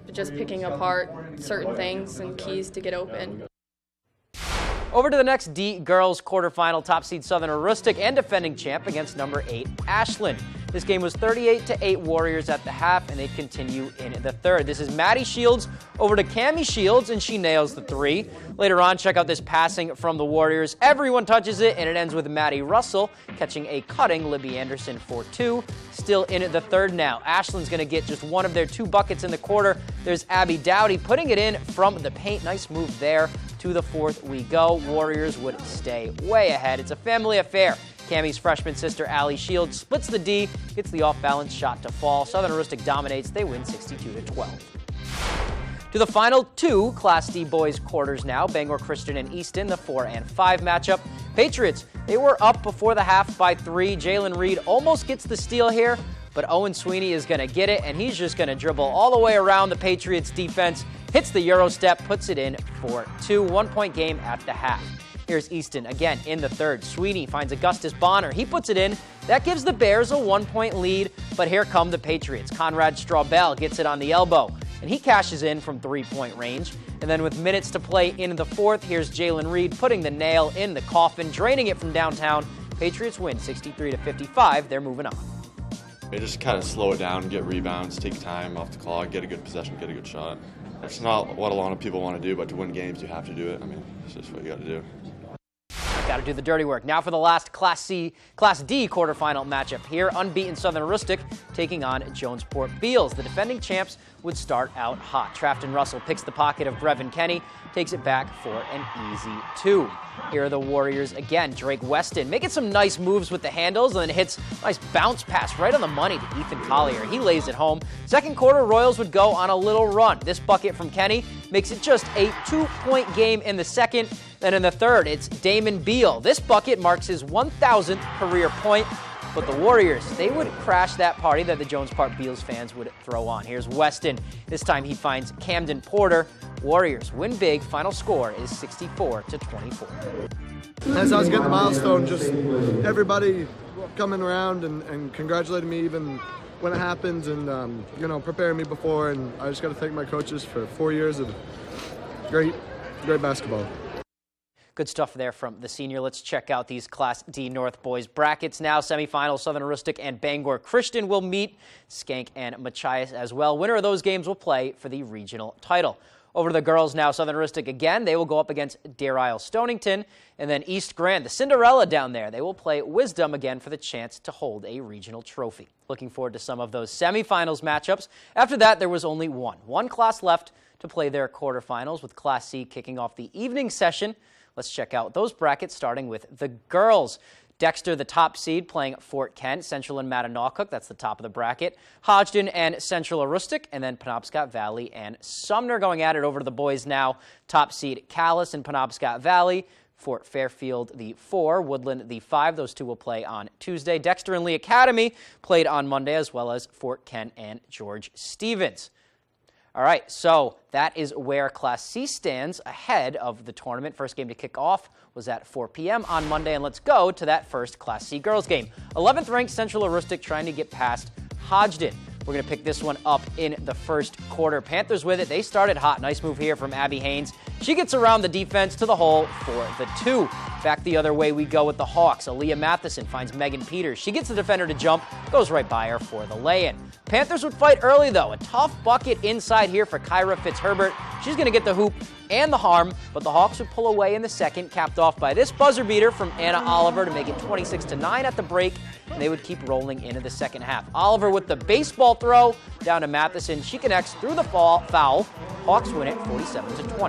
But just picking apart certain things and keys to get open. Over to the next D girls quarterfinal, top seed Southern Aroostook and defending champ against number 8 Ashland. This game was 38-8 Warriors at the half, and they continue in the third. This is Maddie Shields over to Cammie Shields, and she nails the 3. Later on, check out this passing from the Warriors. Everyone touches it, and it ends with Maddie Russell catching a cutting Libby Anderson for 2. Still in the third now. Ashland's going to get just one of their 2 buckets in the quarter. There's Abby Dowdy putting it in from the paint. Nice move there. To the fourth we go. Warriors would stay way ahead. It's a family affair. Cammie's freshman sister, Allie Shields, splits the D, gets the off-balance shot to fall. Southern Aroostook dominates. They win 62-12. To the final two Class D boys quarters now. Bangor Christian and Easton, the 4 and 5 matchup. Patriots, they were up before the half by 3. Jalen Reed almost gets the steal here, but Owen Sweeney is going to get it, and he's just going to dribble all the way around the Patriots defense, hits the Euro step, puts it in for 2. 1-point game at the half. Here's Easton again in the third. Sweeney finds Augustus Bonner. He puts it in. That gives the Bears a 1-point lead, but here come the Patriots. Conrad Straubel gets it on the elbow, and he cashes in from 3-point range. And then with minutes to play in the fourth, here's Jalen Reed putting the nail in the coffin, draining it from downtown. Patriots win 63-55. They're moving on. They just kind of slow it down, get rebounds, take time off the clock, get a good possession, get a good shot. It's not what a lot of people want to do, but to win games, you have to do it. I mean, it's just what you got to do. Got to do the dirty work. Now for the last Class D quarterfinal matchup here. Unbeaten Southern Aristic taking on Jonesport Beals. The defending champs would start out hot. Trafton Russell picks the pocket of Brevin Kenny, takes it back for an easy 2. Here are the Warriors again. Drake Weston making some nice moves with the handles and then hits a nice bounce pass right on the money to Ethan Collier. He lays it home. Second quarter, Royals would go on a little run. This bucket from Kenny makes it just a 2-point game in the second. Then in the third, it's Damon Beal. This bucket marks his 1,000th career point. But the Warriors, they would crash that party that the Jonesport Beals fans would throw on. Here's Weston. This time he finds Camden Porter. Warriors win big. Final score is 64-24. As I was getting the milestone, just everybody coming around and congratulating me even when it happens and, preparing me before. And I just got to thank my coaches for 4 years of great basketball. Good stuff there from the senior. Let's check out these Class D North boys brackets now. Semifinals, Southern Aristic and Bangor Christian will meet. Skank and Machias as well. Winner of those games will play for the regional title. Over to the girls now. Southern Aristic again. They will go up against Dare Isle Stonington. And then East Grand, the Cinderella down there. They will play Wisdom again for the chance to hold a regional trophy. Looking forward to some of those semifinals matchups. After that, there was only one class left to play their quarterfinals, with Class C kicking off the evening session. Let's check out those brackets, starting with the girls. Dexter, the top seed, playing Fort Kent. Central and Mattanockhook, that's the top of the bracket. Hodgdon and Central Aristic, and then Penobscot Valley and Sumner going at it. Over to the boys now. Top seed Calais and Penobscot Valley. Fort Fairfield, the 4. Woodland, the 5. Those two will play on Tuesday. Dexter and Lee Academy played on Monday, as well as Fort Kent and George Stevens. All right, so that is where Class C stands ahead of the tournament. First game to kick off was at 4 p.m. on Monday, and let's go to that first Class C girls game. 11th ranked Central Aristic trying to get past Hodgdon. We're going to pick this one up in the first quarter. Panthers with it. They started hot. Nice move here from Abby Haynes. She gets around the defense to the hole for the 2. Back the other way we go with the Hawks. Aaliyah Matheson finds Megan Peters. She gets the defender to jump, goes right by her for the lay-in. Panthers would fight early, though. A tough bucket inside here for Kyra Fitzherbert. She's going to get the hoop and the harm, but the Hawks would pull away in the second, capped off by this buzzer beater from Anna Oliver to make it 26-9 at the break, and they would keep rolling into the second half. Oliver with the baseball throw down to Matheson. She connects through the foul. Hawks win it 47-20.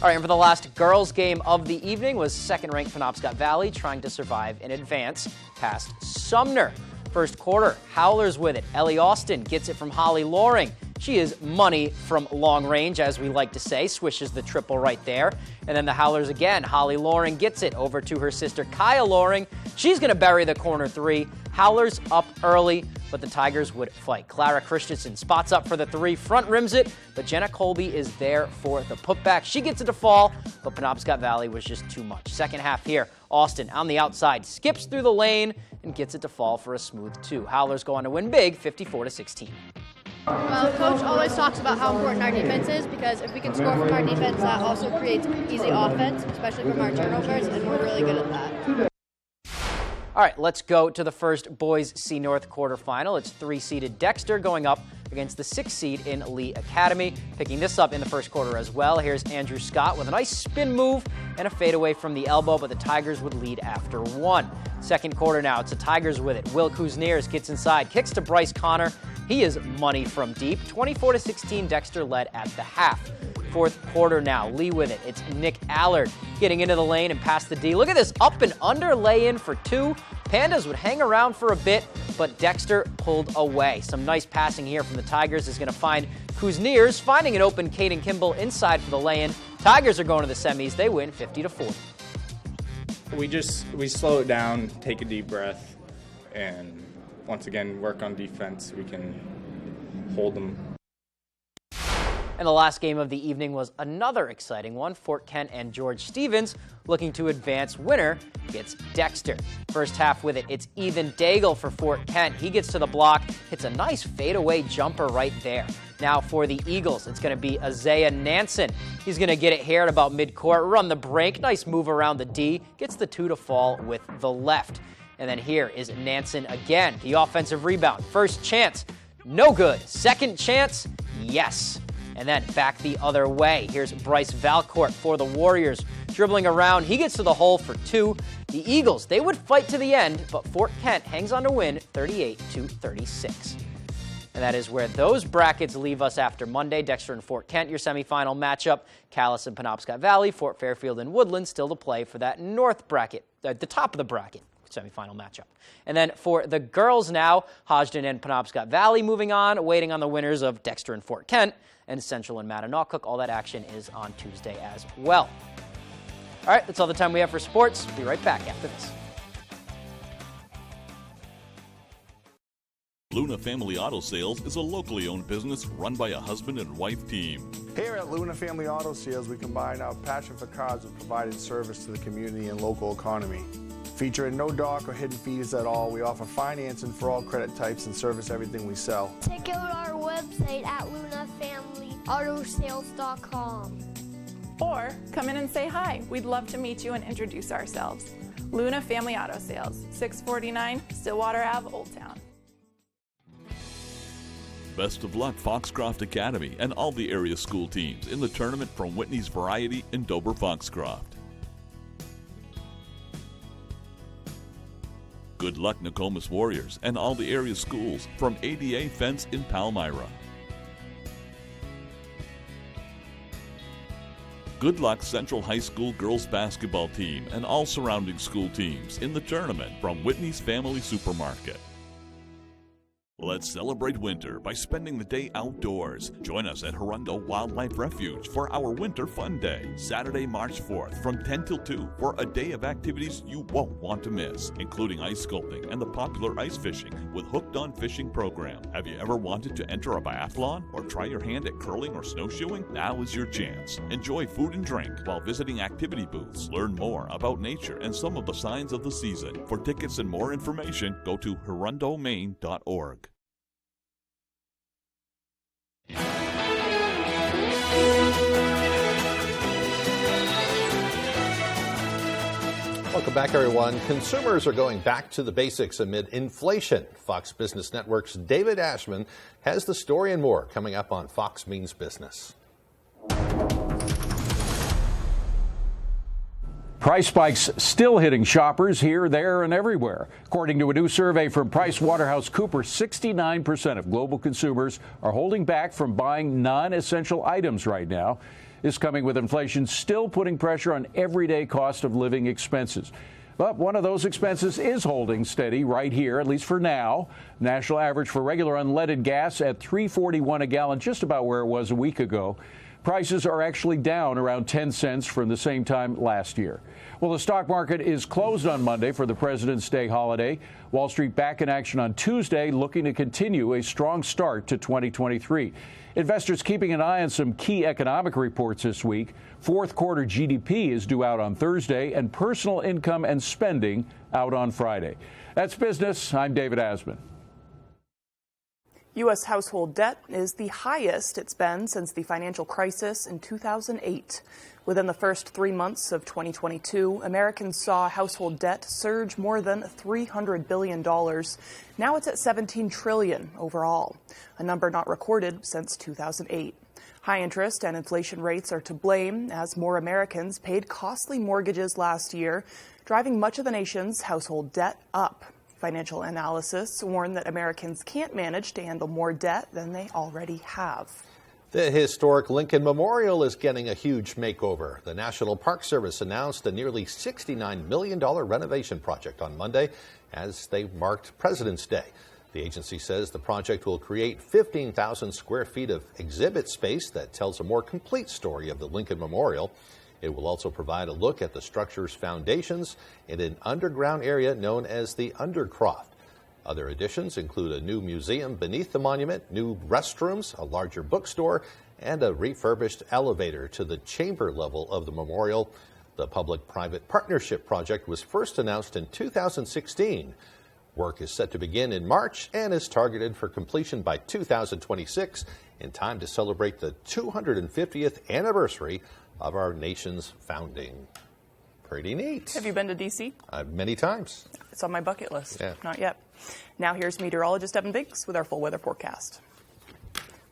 All right, and for the last girls' game of the evening was second-ranked Penobscot Valley trying to survive and advance past Sumner. First quarter, Howlers with it. Ellie Austin gets it from Holly Loring. She is money from long range, as we like to say. Swishes the triple right there. And then the Howlers again. Holly Loring gets it over to her sister Kaya Loring. She's going to bury the corner 3. Howlers up early, but the Tigers would fight. Clara Christensen spots up for the 3, front rims it, but Jenna Colby is there for the putback. She gets it to fall, but Penobscot Valley was just too much. Second half here, Austin on the outside, skips through the lane and gets it to fall for a smooth 2. Howlers go on to win big, 54-16. Well, Coach always talks about how important our defense is, because if we can score from our defense, that also creates easy offense, especially from our turnovers, and we're really good at that. All right, let's go to the first boys C North quarterfinal. It's 3-seeded Dexter going up against the 6th seed in Lee Academy. Picking this up in the first quarter as well. Here's Andrew Scott with a nice spin move and a fadeaway from the elbow, but the Tigers would lead after 1. Second quarter now, it's the Tigers with it. Will Kuzniers gets inside, kicks to Bryce Connor. He is money from deep. 24-16, Dexter led at the half. Fourth quarter now, Lee with it. It's Nick Allard getting into the lane and past the D. Look at this up and under lay-in for 2. Pandas would hang around for a bit, but Dexter pulled away. Some nice passing here from the Tigers is going to find Kuzniers finding an open Caden Kimball inside for the lay-in. Tigers are going to the semis. They win 50-40. We slow it down, take a deep breath, and once again work on defense. We can hold them. And the last game of the evening was another exciting one. Fort Kent and George Stevens looking to advance. Winner gets Dexter. First half with it, it's Ethan Daigle for Fort Kent. He gets to the block, hits a nice fadeaway jumper right there. Now for the Eagles, it's going to be Isaiah Nansen. He's going to get it here at about midcourt, run the break, nice move around the D, gets the 2 to fall with the left. And then here is Nansen again. The offensive rebound. First chance, no good. Second chance, yes. And then back the other way. Here's Bryce Valcourt for the Warriors. Dribbling around, he gets to the hole for 2. The Eagles, they would fight to the end, but Fort Kent hangs on to win 38-36. And that is where those brackets leave us after Monday. Dexter and Fort Kent, your semifinal matchup. Calais and Penobscot Valley, Fort Fairfield and Woodland still to play for that north bracket, the top of the bracket semifinal matchup. And then for the girls now, Hodgdon and Penobscot Valley moving on, waiting on the winners of Dexter and Fort Kent, and Central and Mattanock. All that action is on Tuesday as well. All right, that's all the time we have for sports. We'll be right back after this. Luna Family Auto Sales is a locally owned business run by a husband and wife team. Here at Luna Family Auto Sales, we combine our passion for cars with providing service to the community and local economy. Featuring no dock or hidden fees at all, we offer financing for all credit types and service everything we sell. Check out our website at lunafamilyautosales.com. Or come in and say hi. We'd love to meet you and introduce ourselves. Luna Family Auto Sales, 649 Stillwater Ave, Old Town. Best of luck, Foxcroft Academy and all the area school teams in the tournament from Whitney's Variety in Dover Foxcroft. Good luck, Nokomis Warriors and all the area schools from ADA Fence in Palmyra. Good luck, Central High School girls basketball team and all surrounding school teams in the tournament from Whitney's Family Supermarket. Let's celebrate winter by spending the day outdoors. Join us at Hirundo Wildlife Refuge for our Winter Fun Day, Saturday, March 4th from 10 till 2 for a day of activities you won't want to miss, including ice sculpting and the popular ice fishing with Hooked On Fishing program. Have you ever wanted to enter a biathlon or try your hand at curling or snowshoeing? Now is your chance. Enjoy food and drink while visiting activity booths. Learn more about nature and some of the signs of the season. For tickets and more information, go to hirundomaine.org. Welcome back, everyone. Consumers are going back to the basics amid inflation. Fox Business Network's David Ashman has the story and more coming up on Fox Means Business. Price spikes still hitting shoppers here, there, and everywhere. According to a new survey from PricewaterhouseCoopers, 69% of global consumers are holding back from buying non-essential items right now. This coming with inflation still putting pressure on everyday cost of living expenses. But one of those expenses is holding steady right here, at least for now. National average for regular unleaded gas at $3.41 a gallon, just about where it was a week ago. Prices are actually down around 10 cents from the same time last year. Well, the stock market is closed on Monday for the President's Day holiday. Wall Street back in action on Tuesday, looking to continue a strong start to 2023. Investors keeping an eye on some key economic reports this week. Fourth quarter GDP is due out on Thursday, and personal income and spending out on Friday. That's business. I'm David Asman. U.S. household debt is the highest it's been since the financial crisis in 2008. Within the first 3 months of 2022, Americans saw household debt surge more than $300 billion. Now it's at $17 trillion overall, a number not recorded since 2008. High interest and inflation rates are to blame, as more Americans paid costly mortgages last year, driving much of the nation's household debt up. Financial analysts warn that Americans can't manage to handle more debt than they already have. The historic Lincoln Memorial is getting a huge makeover. The National Park Service announced a nearly $69 million renovation project on Monday as they marked President's Day. The agency says the project will create 15,000 square feet of exhibit space that tells a more complete story of the Lincoln Memorial. It will also provide a look at the structure's foundations in an underground area known as the Undercroft. Other additions include a new museum beneath the monument, new restrooms, a larger bookstore, and a refurbished elevator to the chamber level of the memorial. The public-private partnership project was first announced in 2016. Work is set to begin in March and is targeted for completion by 2026, in time to celebrate the 250th anniversary of our nation's founding. Pretty neat. Have you been to D.C.? Many times. It's on my bucket list. Yeah. Not yet. Now here's meteorologist Evan Biggs with our full weather forecast.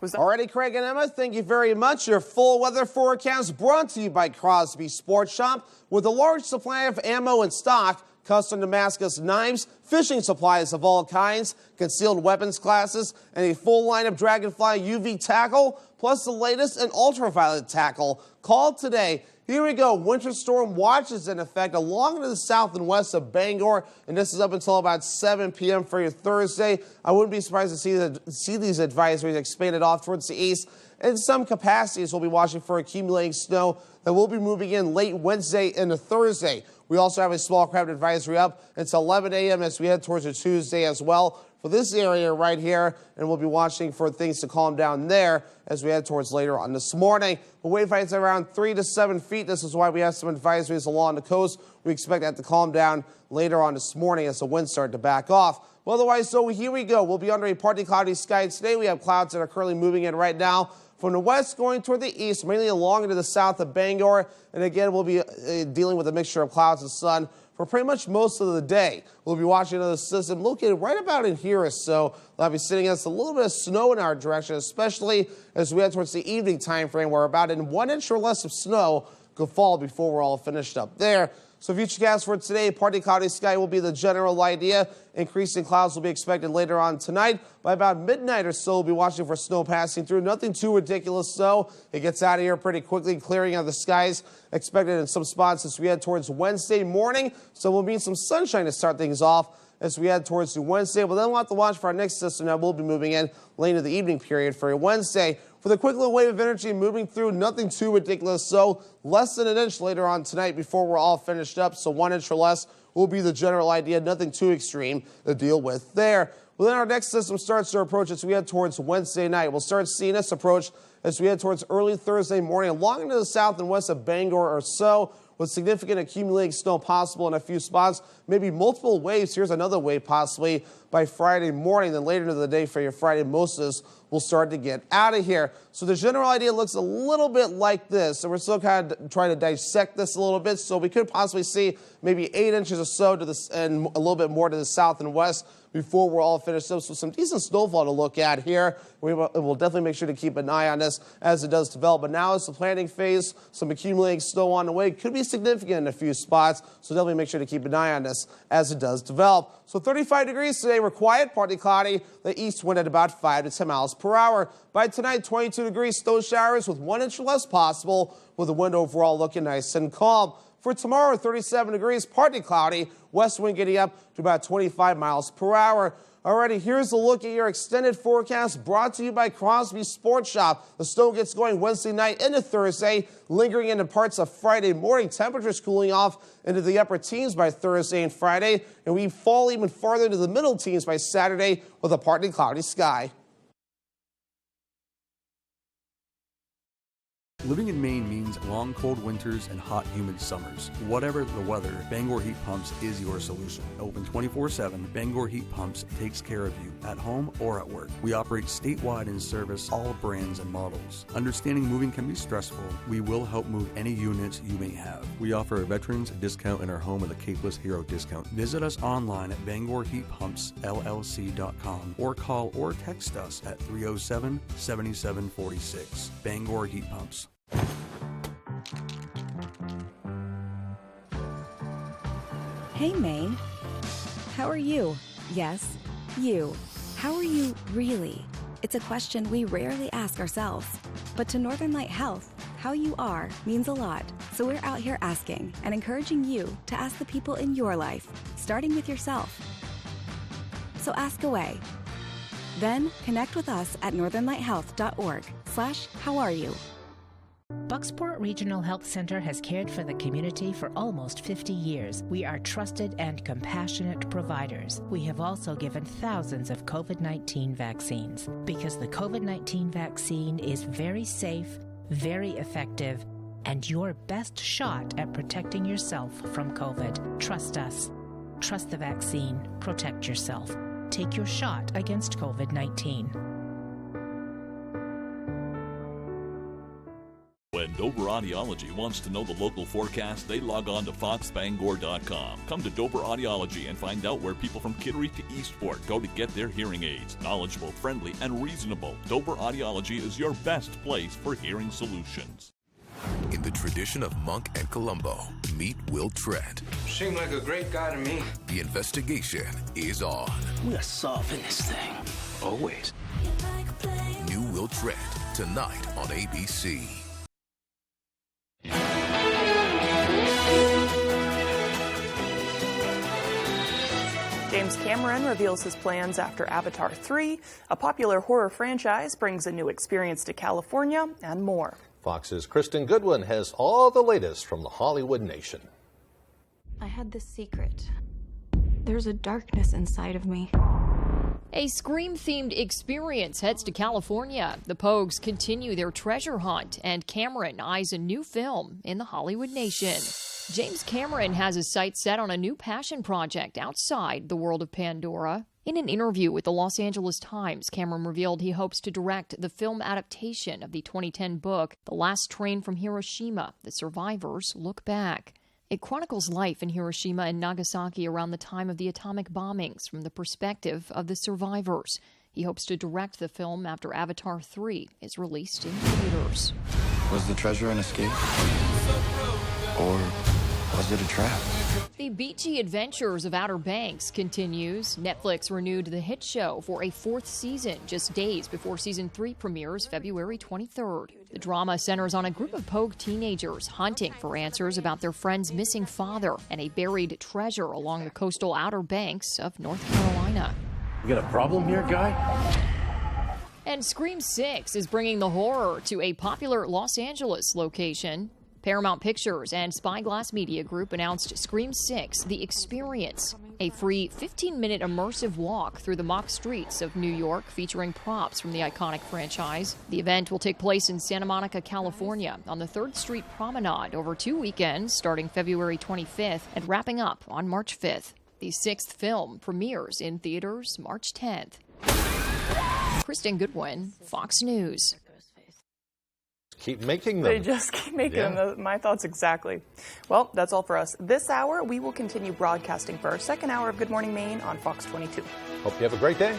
Alrighty, Craig and Emma, thank you very much. Your full weather forecast brought to you by Crosby Sports Shop. With a large supply of ammo in stock, custom Damascus knives, fishing supplies of all kinds, concealed weapons classes, and a full line of Dragonfly UV tackle, plus the latest in ultraviolet tackle. Call today. Here we go. Winter storm watch is in effect along to the south and west of Bangor, and this is up until about 7 p.m. for your Thursday. I wouldn't be surprised to see these advisories expanded off towards the east. In some capacities, we'll be watching for accumulating snow that will be moving in late Wednesday into Thursday. We also have a small craft advisory up until 11 a.m. as we head towards a Tuesday as well for this area right here, and we'll be watching for things to calm down there as we head towards later on this morning. The wave height's around 3 to 7 feet. This is why we have some advisories along the coast. We expect that to calm down later on this morning as the winds start to back off. Well, otherwise, so here we go. We'll be under a partly cloudy sky today. We have clouds that are currently moving in right now from the west going toward the east, mainly along into the south of Bangor. And again, we'll be dealing with a mixture of clouds and sun for pretty much most of the day. We'll be watching another system located right about in here or so. We'll be sitting against a little bit of snow in our direction, especially as we head towards the evening time frame where about 1 inch or less of snow could fall before we're all finished up there. So futurecast for today, partly cloudy sky will be the general idea. Increasing clouds will be expected later on tonight. By about midnight or so, we'll be watching for snow passing through. Nothing too ridiculous, though. It gets out of here pretty quickly, clearing of the skies expected in some spots as we head towards Wednesday morning. So we'll need some sunshine to start things off as we head towards the Wednesday. But then we'll have to watch for our next system that will be moving in late into the evening period for a Wednesday. For the quick little wave of energy moving through, nothing too ridiculous. So less than an inch later on tonight before we're all finished up. So 1 inch or less will be the general idea. Nothing too extreme to deal with there. Well, then our next system starts to approach as we head towards Wednesday night. We'll start seeing this approach as we head towards early Thursday morning along into the south and west of Bangor or so, with significant accumulating snow possible in a few spots, maybe multiple waves. Here's another wave possibly by Friday morning. Then later into the day for your Friday, most of this will start to get out of here. So the general idea looks a little bit like this. So we're still kind of trying to dissect this a little bit. So we could possibly see maybe 8 inches or so to this and a little bit more to the south and west before we're all finished up. So some decent snowfall to look at here. We'll definitely make sure to keep an eye on this as it does develop. But now it's the planting phase. Some accumulating snow on the way. Could be significant in a few spots. So definitely make sure to keep an eye on this as it does develop. So 35 degrees today. We're quiet, partly cloudy. The east wind at about 5 to 10 miles per hour. By tonight, 22 degrees, snow showers with 1 inch or less possible, with the wind overall looking nice and calm. For tomorrow, 37 degrees, partly cloudy, west wind getting up to about 25 miles per hour. Alrighty, here's a look at your extended forecast brought to you by Crosby Sports Shop. The snow gets going Wednesday night into Thursday, lingering into parts of Friday morning. Temperatures cooling off into the upper teens by Thursday and Friday, and we fall even farther into the middle teens by Saturday with a partly cloudy sky. Living in Maine means long, cold winters and hot, humid summers. Whatever the weather, Bangor Heat Pumps is your solution. Open 24/7, Bangor Heat Pumps takes care of you at home or at work. We operate statewide and service all brands and models. Understanding moving can be stressful. We will help move any units you may have. We offer a veterans discount in our home with a Capeless Hero discount. Visit us online at BangorHeatPumpsLLC.com or call or text us at 307-7746. Bangor Heat Pumps. Hey, Maine. How are you? Yes, you. How are you really? It's a question we rarely ask ourselves. But to Northern Light Health, how you are means a lot. So we're out here asking and encouraging you to ask the people in your life, starting with yourself. So ask away. Then connect with us at northernlighthealth.org/howareyu. Bucksport Regional Health Center has cared for the community for almost 50 years. We are trusted and compassionate providers. We have also given thousands of COVID-19 vaccines because the COVID-19 vaccine is very safe, very effective, and your best shot at protecting yourself from COVID. Trust us. Trust the vaccine. Protect yourself. Take your shot against COVID-19. When Dover Audiology wants to know the local forecast, they log on to foxbangor.com. Come to Dover Audiology and find out where people from Kittery to Eastport go to get their hearing aids. Knowledgeable, friendly, and reasonable, Dover Audiology is your best place for hearing solutions. In the tradition of Monk and Columbo, meet Will Trent. Seemed like a great guy to me. The investigation is on. We're solving this thing. Always. New Will Trent, tonight on ABC. James Cameron reveals his plans after Avatar 3. A popular horror franchise brings a new experience to California, and more. Fox's Kristen Goodwin has all the latest from the Hollywood nation. I had this secret. There's a darkness inside of me. A Scream-themed experience heads to California. The Pogues continue their treasure hunt, and Cameron eyes a new film in the Hollywood nation. James Cameron has his sights set on a new passion project outside the world of Pandora. In an interview with the Los Angeles Times, Cameron revealed he hopes to direct the film adaptation of the 2010 book, The Last Train from Hiroshima, The Survivors Look Back. It chronicles life in Hiroshima and Nagasaki around the time of the atomic bombings from the perspective of the survivors. He hopes to direct the film after Avatar 3 is released in theaters. Was the treasure an escape? Or was it a trap? The beachy adventures of Outer Banks continues. Netflix renewed the hit show for a 4th season just days before season 3 premieres February 23rd. The drama centers on a group of Pogue teenagers hunting for answers about their friend's missing father and a buried treasure along the coastal Outer Banks of North Carolina. You got a problem here, guy? And Scream 6 is bringing the horror to a popular Los Angeles location. Paramount Pictures and Spyglass Media Group announced Scream 6, The Experience, a free 15-minute immersive walk through the mock streets of New York featuring props from the iconic franchise. The event will take place in Santa Monica, California, on the 3rd Street Promenade over 2 weekends starting February 25th and wrapping up on March 5th. The 6th film premieres in theaters March 10th. Kristen Goodwin, Fox News. Keep making them. They just keep making them. My thoughts exactly. Well, that's all for us. This hour, we will continue broadcasting for our second hour of Good Morning Maine on Fox 22. Hope you have a great day.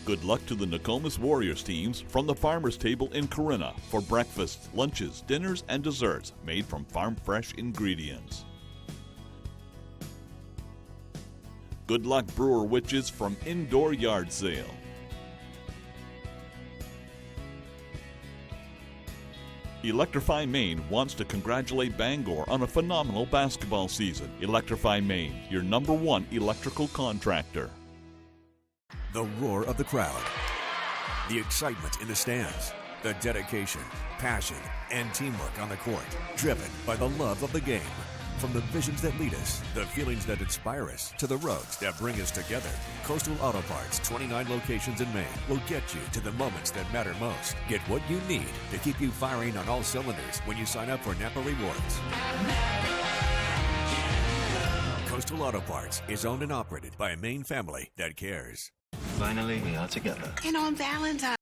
Good luck to the Nokomis Warriors teams from the Farmers Table in Corinna for breakfasts, lunches, dinners, and desserts made from farm-fresh ingredients. Good luck, Brewer Witches, from Indoor Yard Sale. Electrify Maine wants to congratulate Bangor on a phenomenal basketball season. Electrify Maine, your #1 electrical contractor. The roar of the crowd, the excitement in the stands, the dedication, passion, and teamwork on the court, driven by the love of the game. From the visions that lead us, the feelings that inspire us, to the roads that bring us together, Coastal Auto Parts, 29 locations in Maine, will get you to the moments that matter most. Get what you need to keep you firing on all cylinders when you sign up for Napa Rewards. Coastal Auto Parts is owned and operated by a Maine family that cares. Finally, we are together. And on Valentine's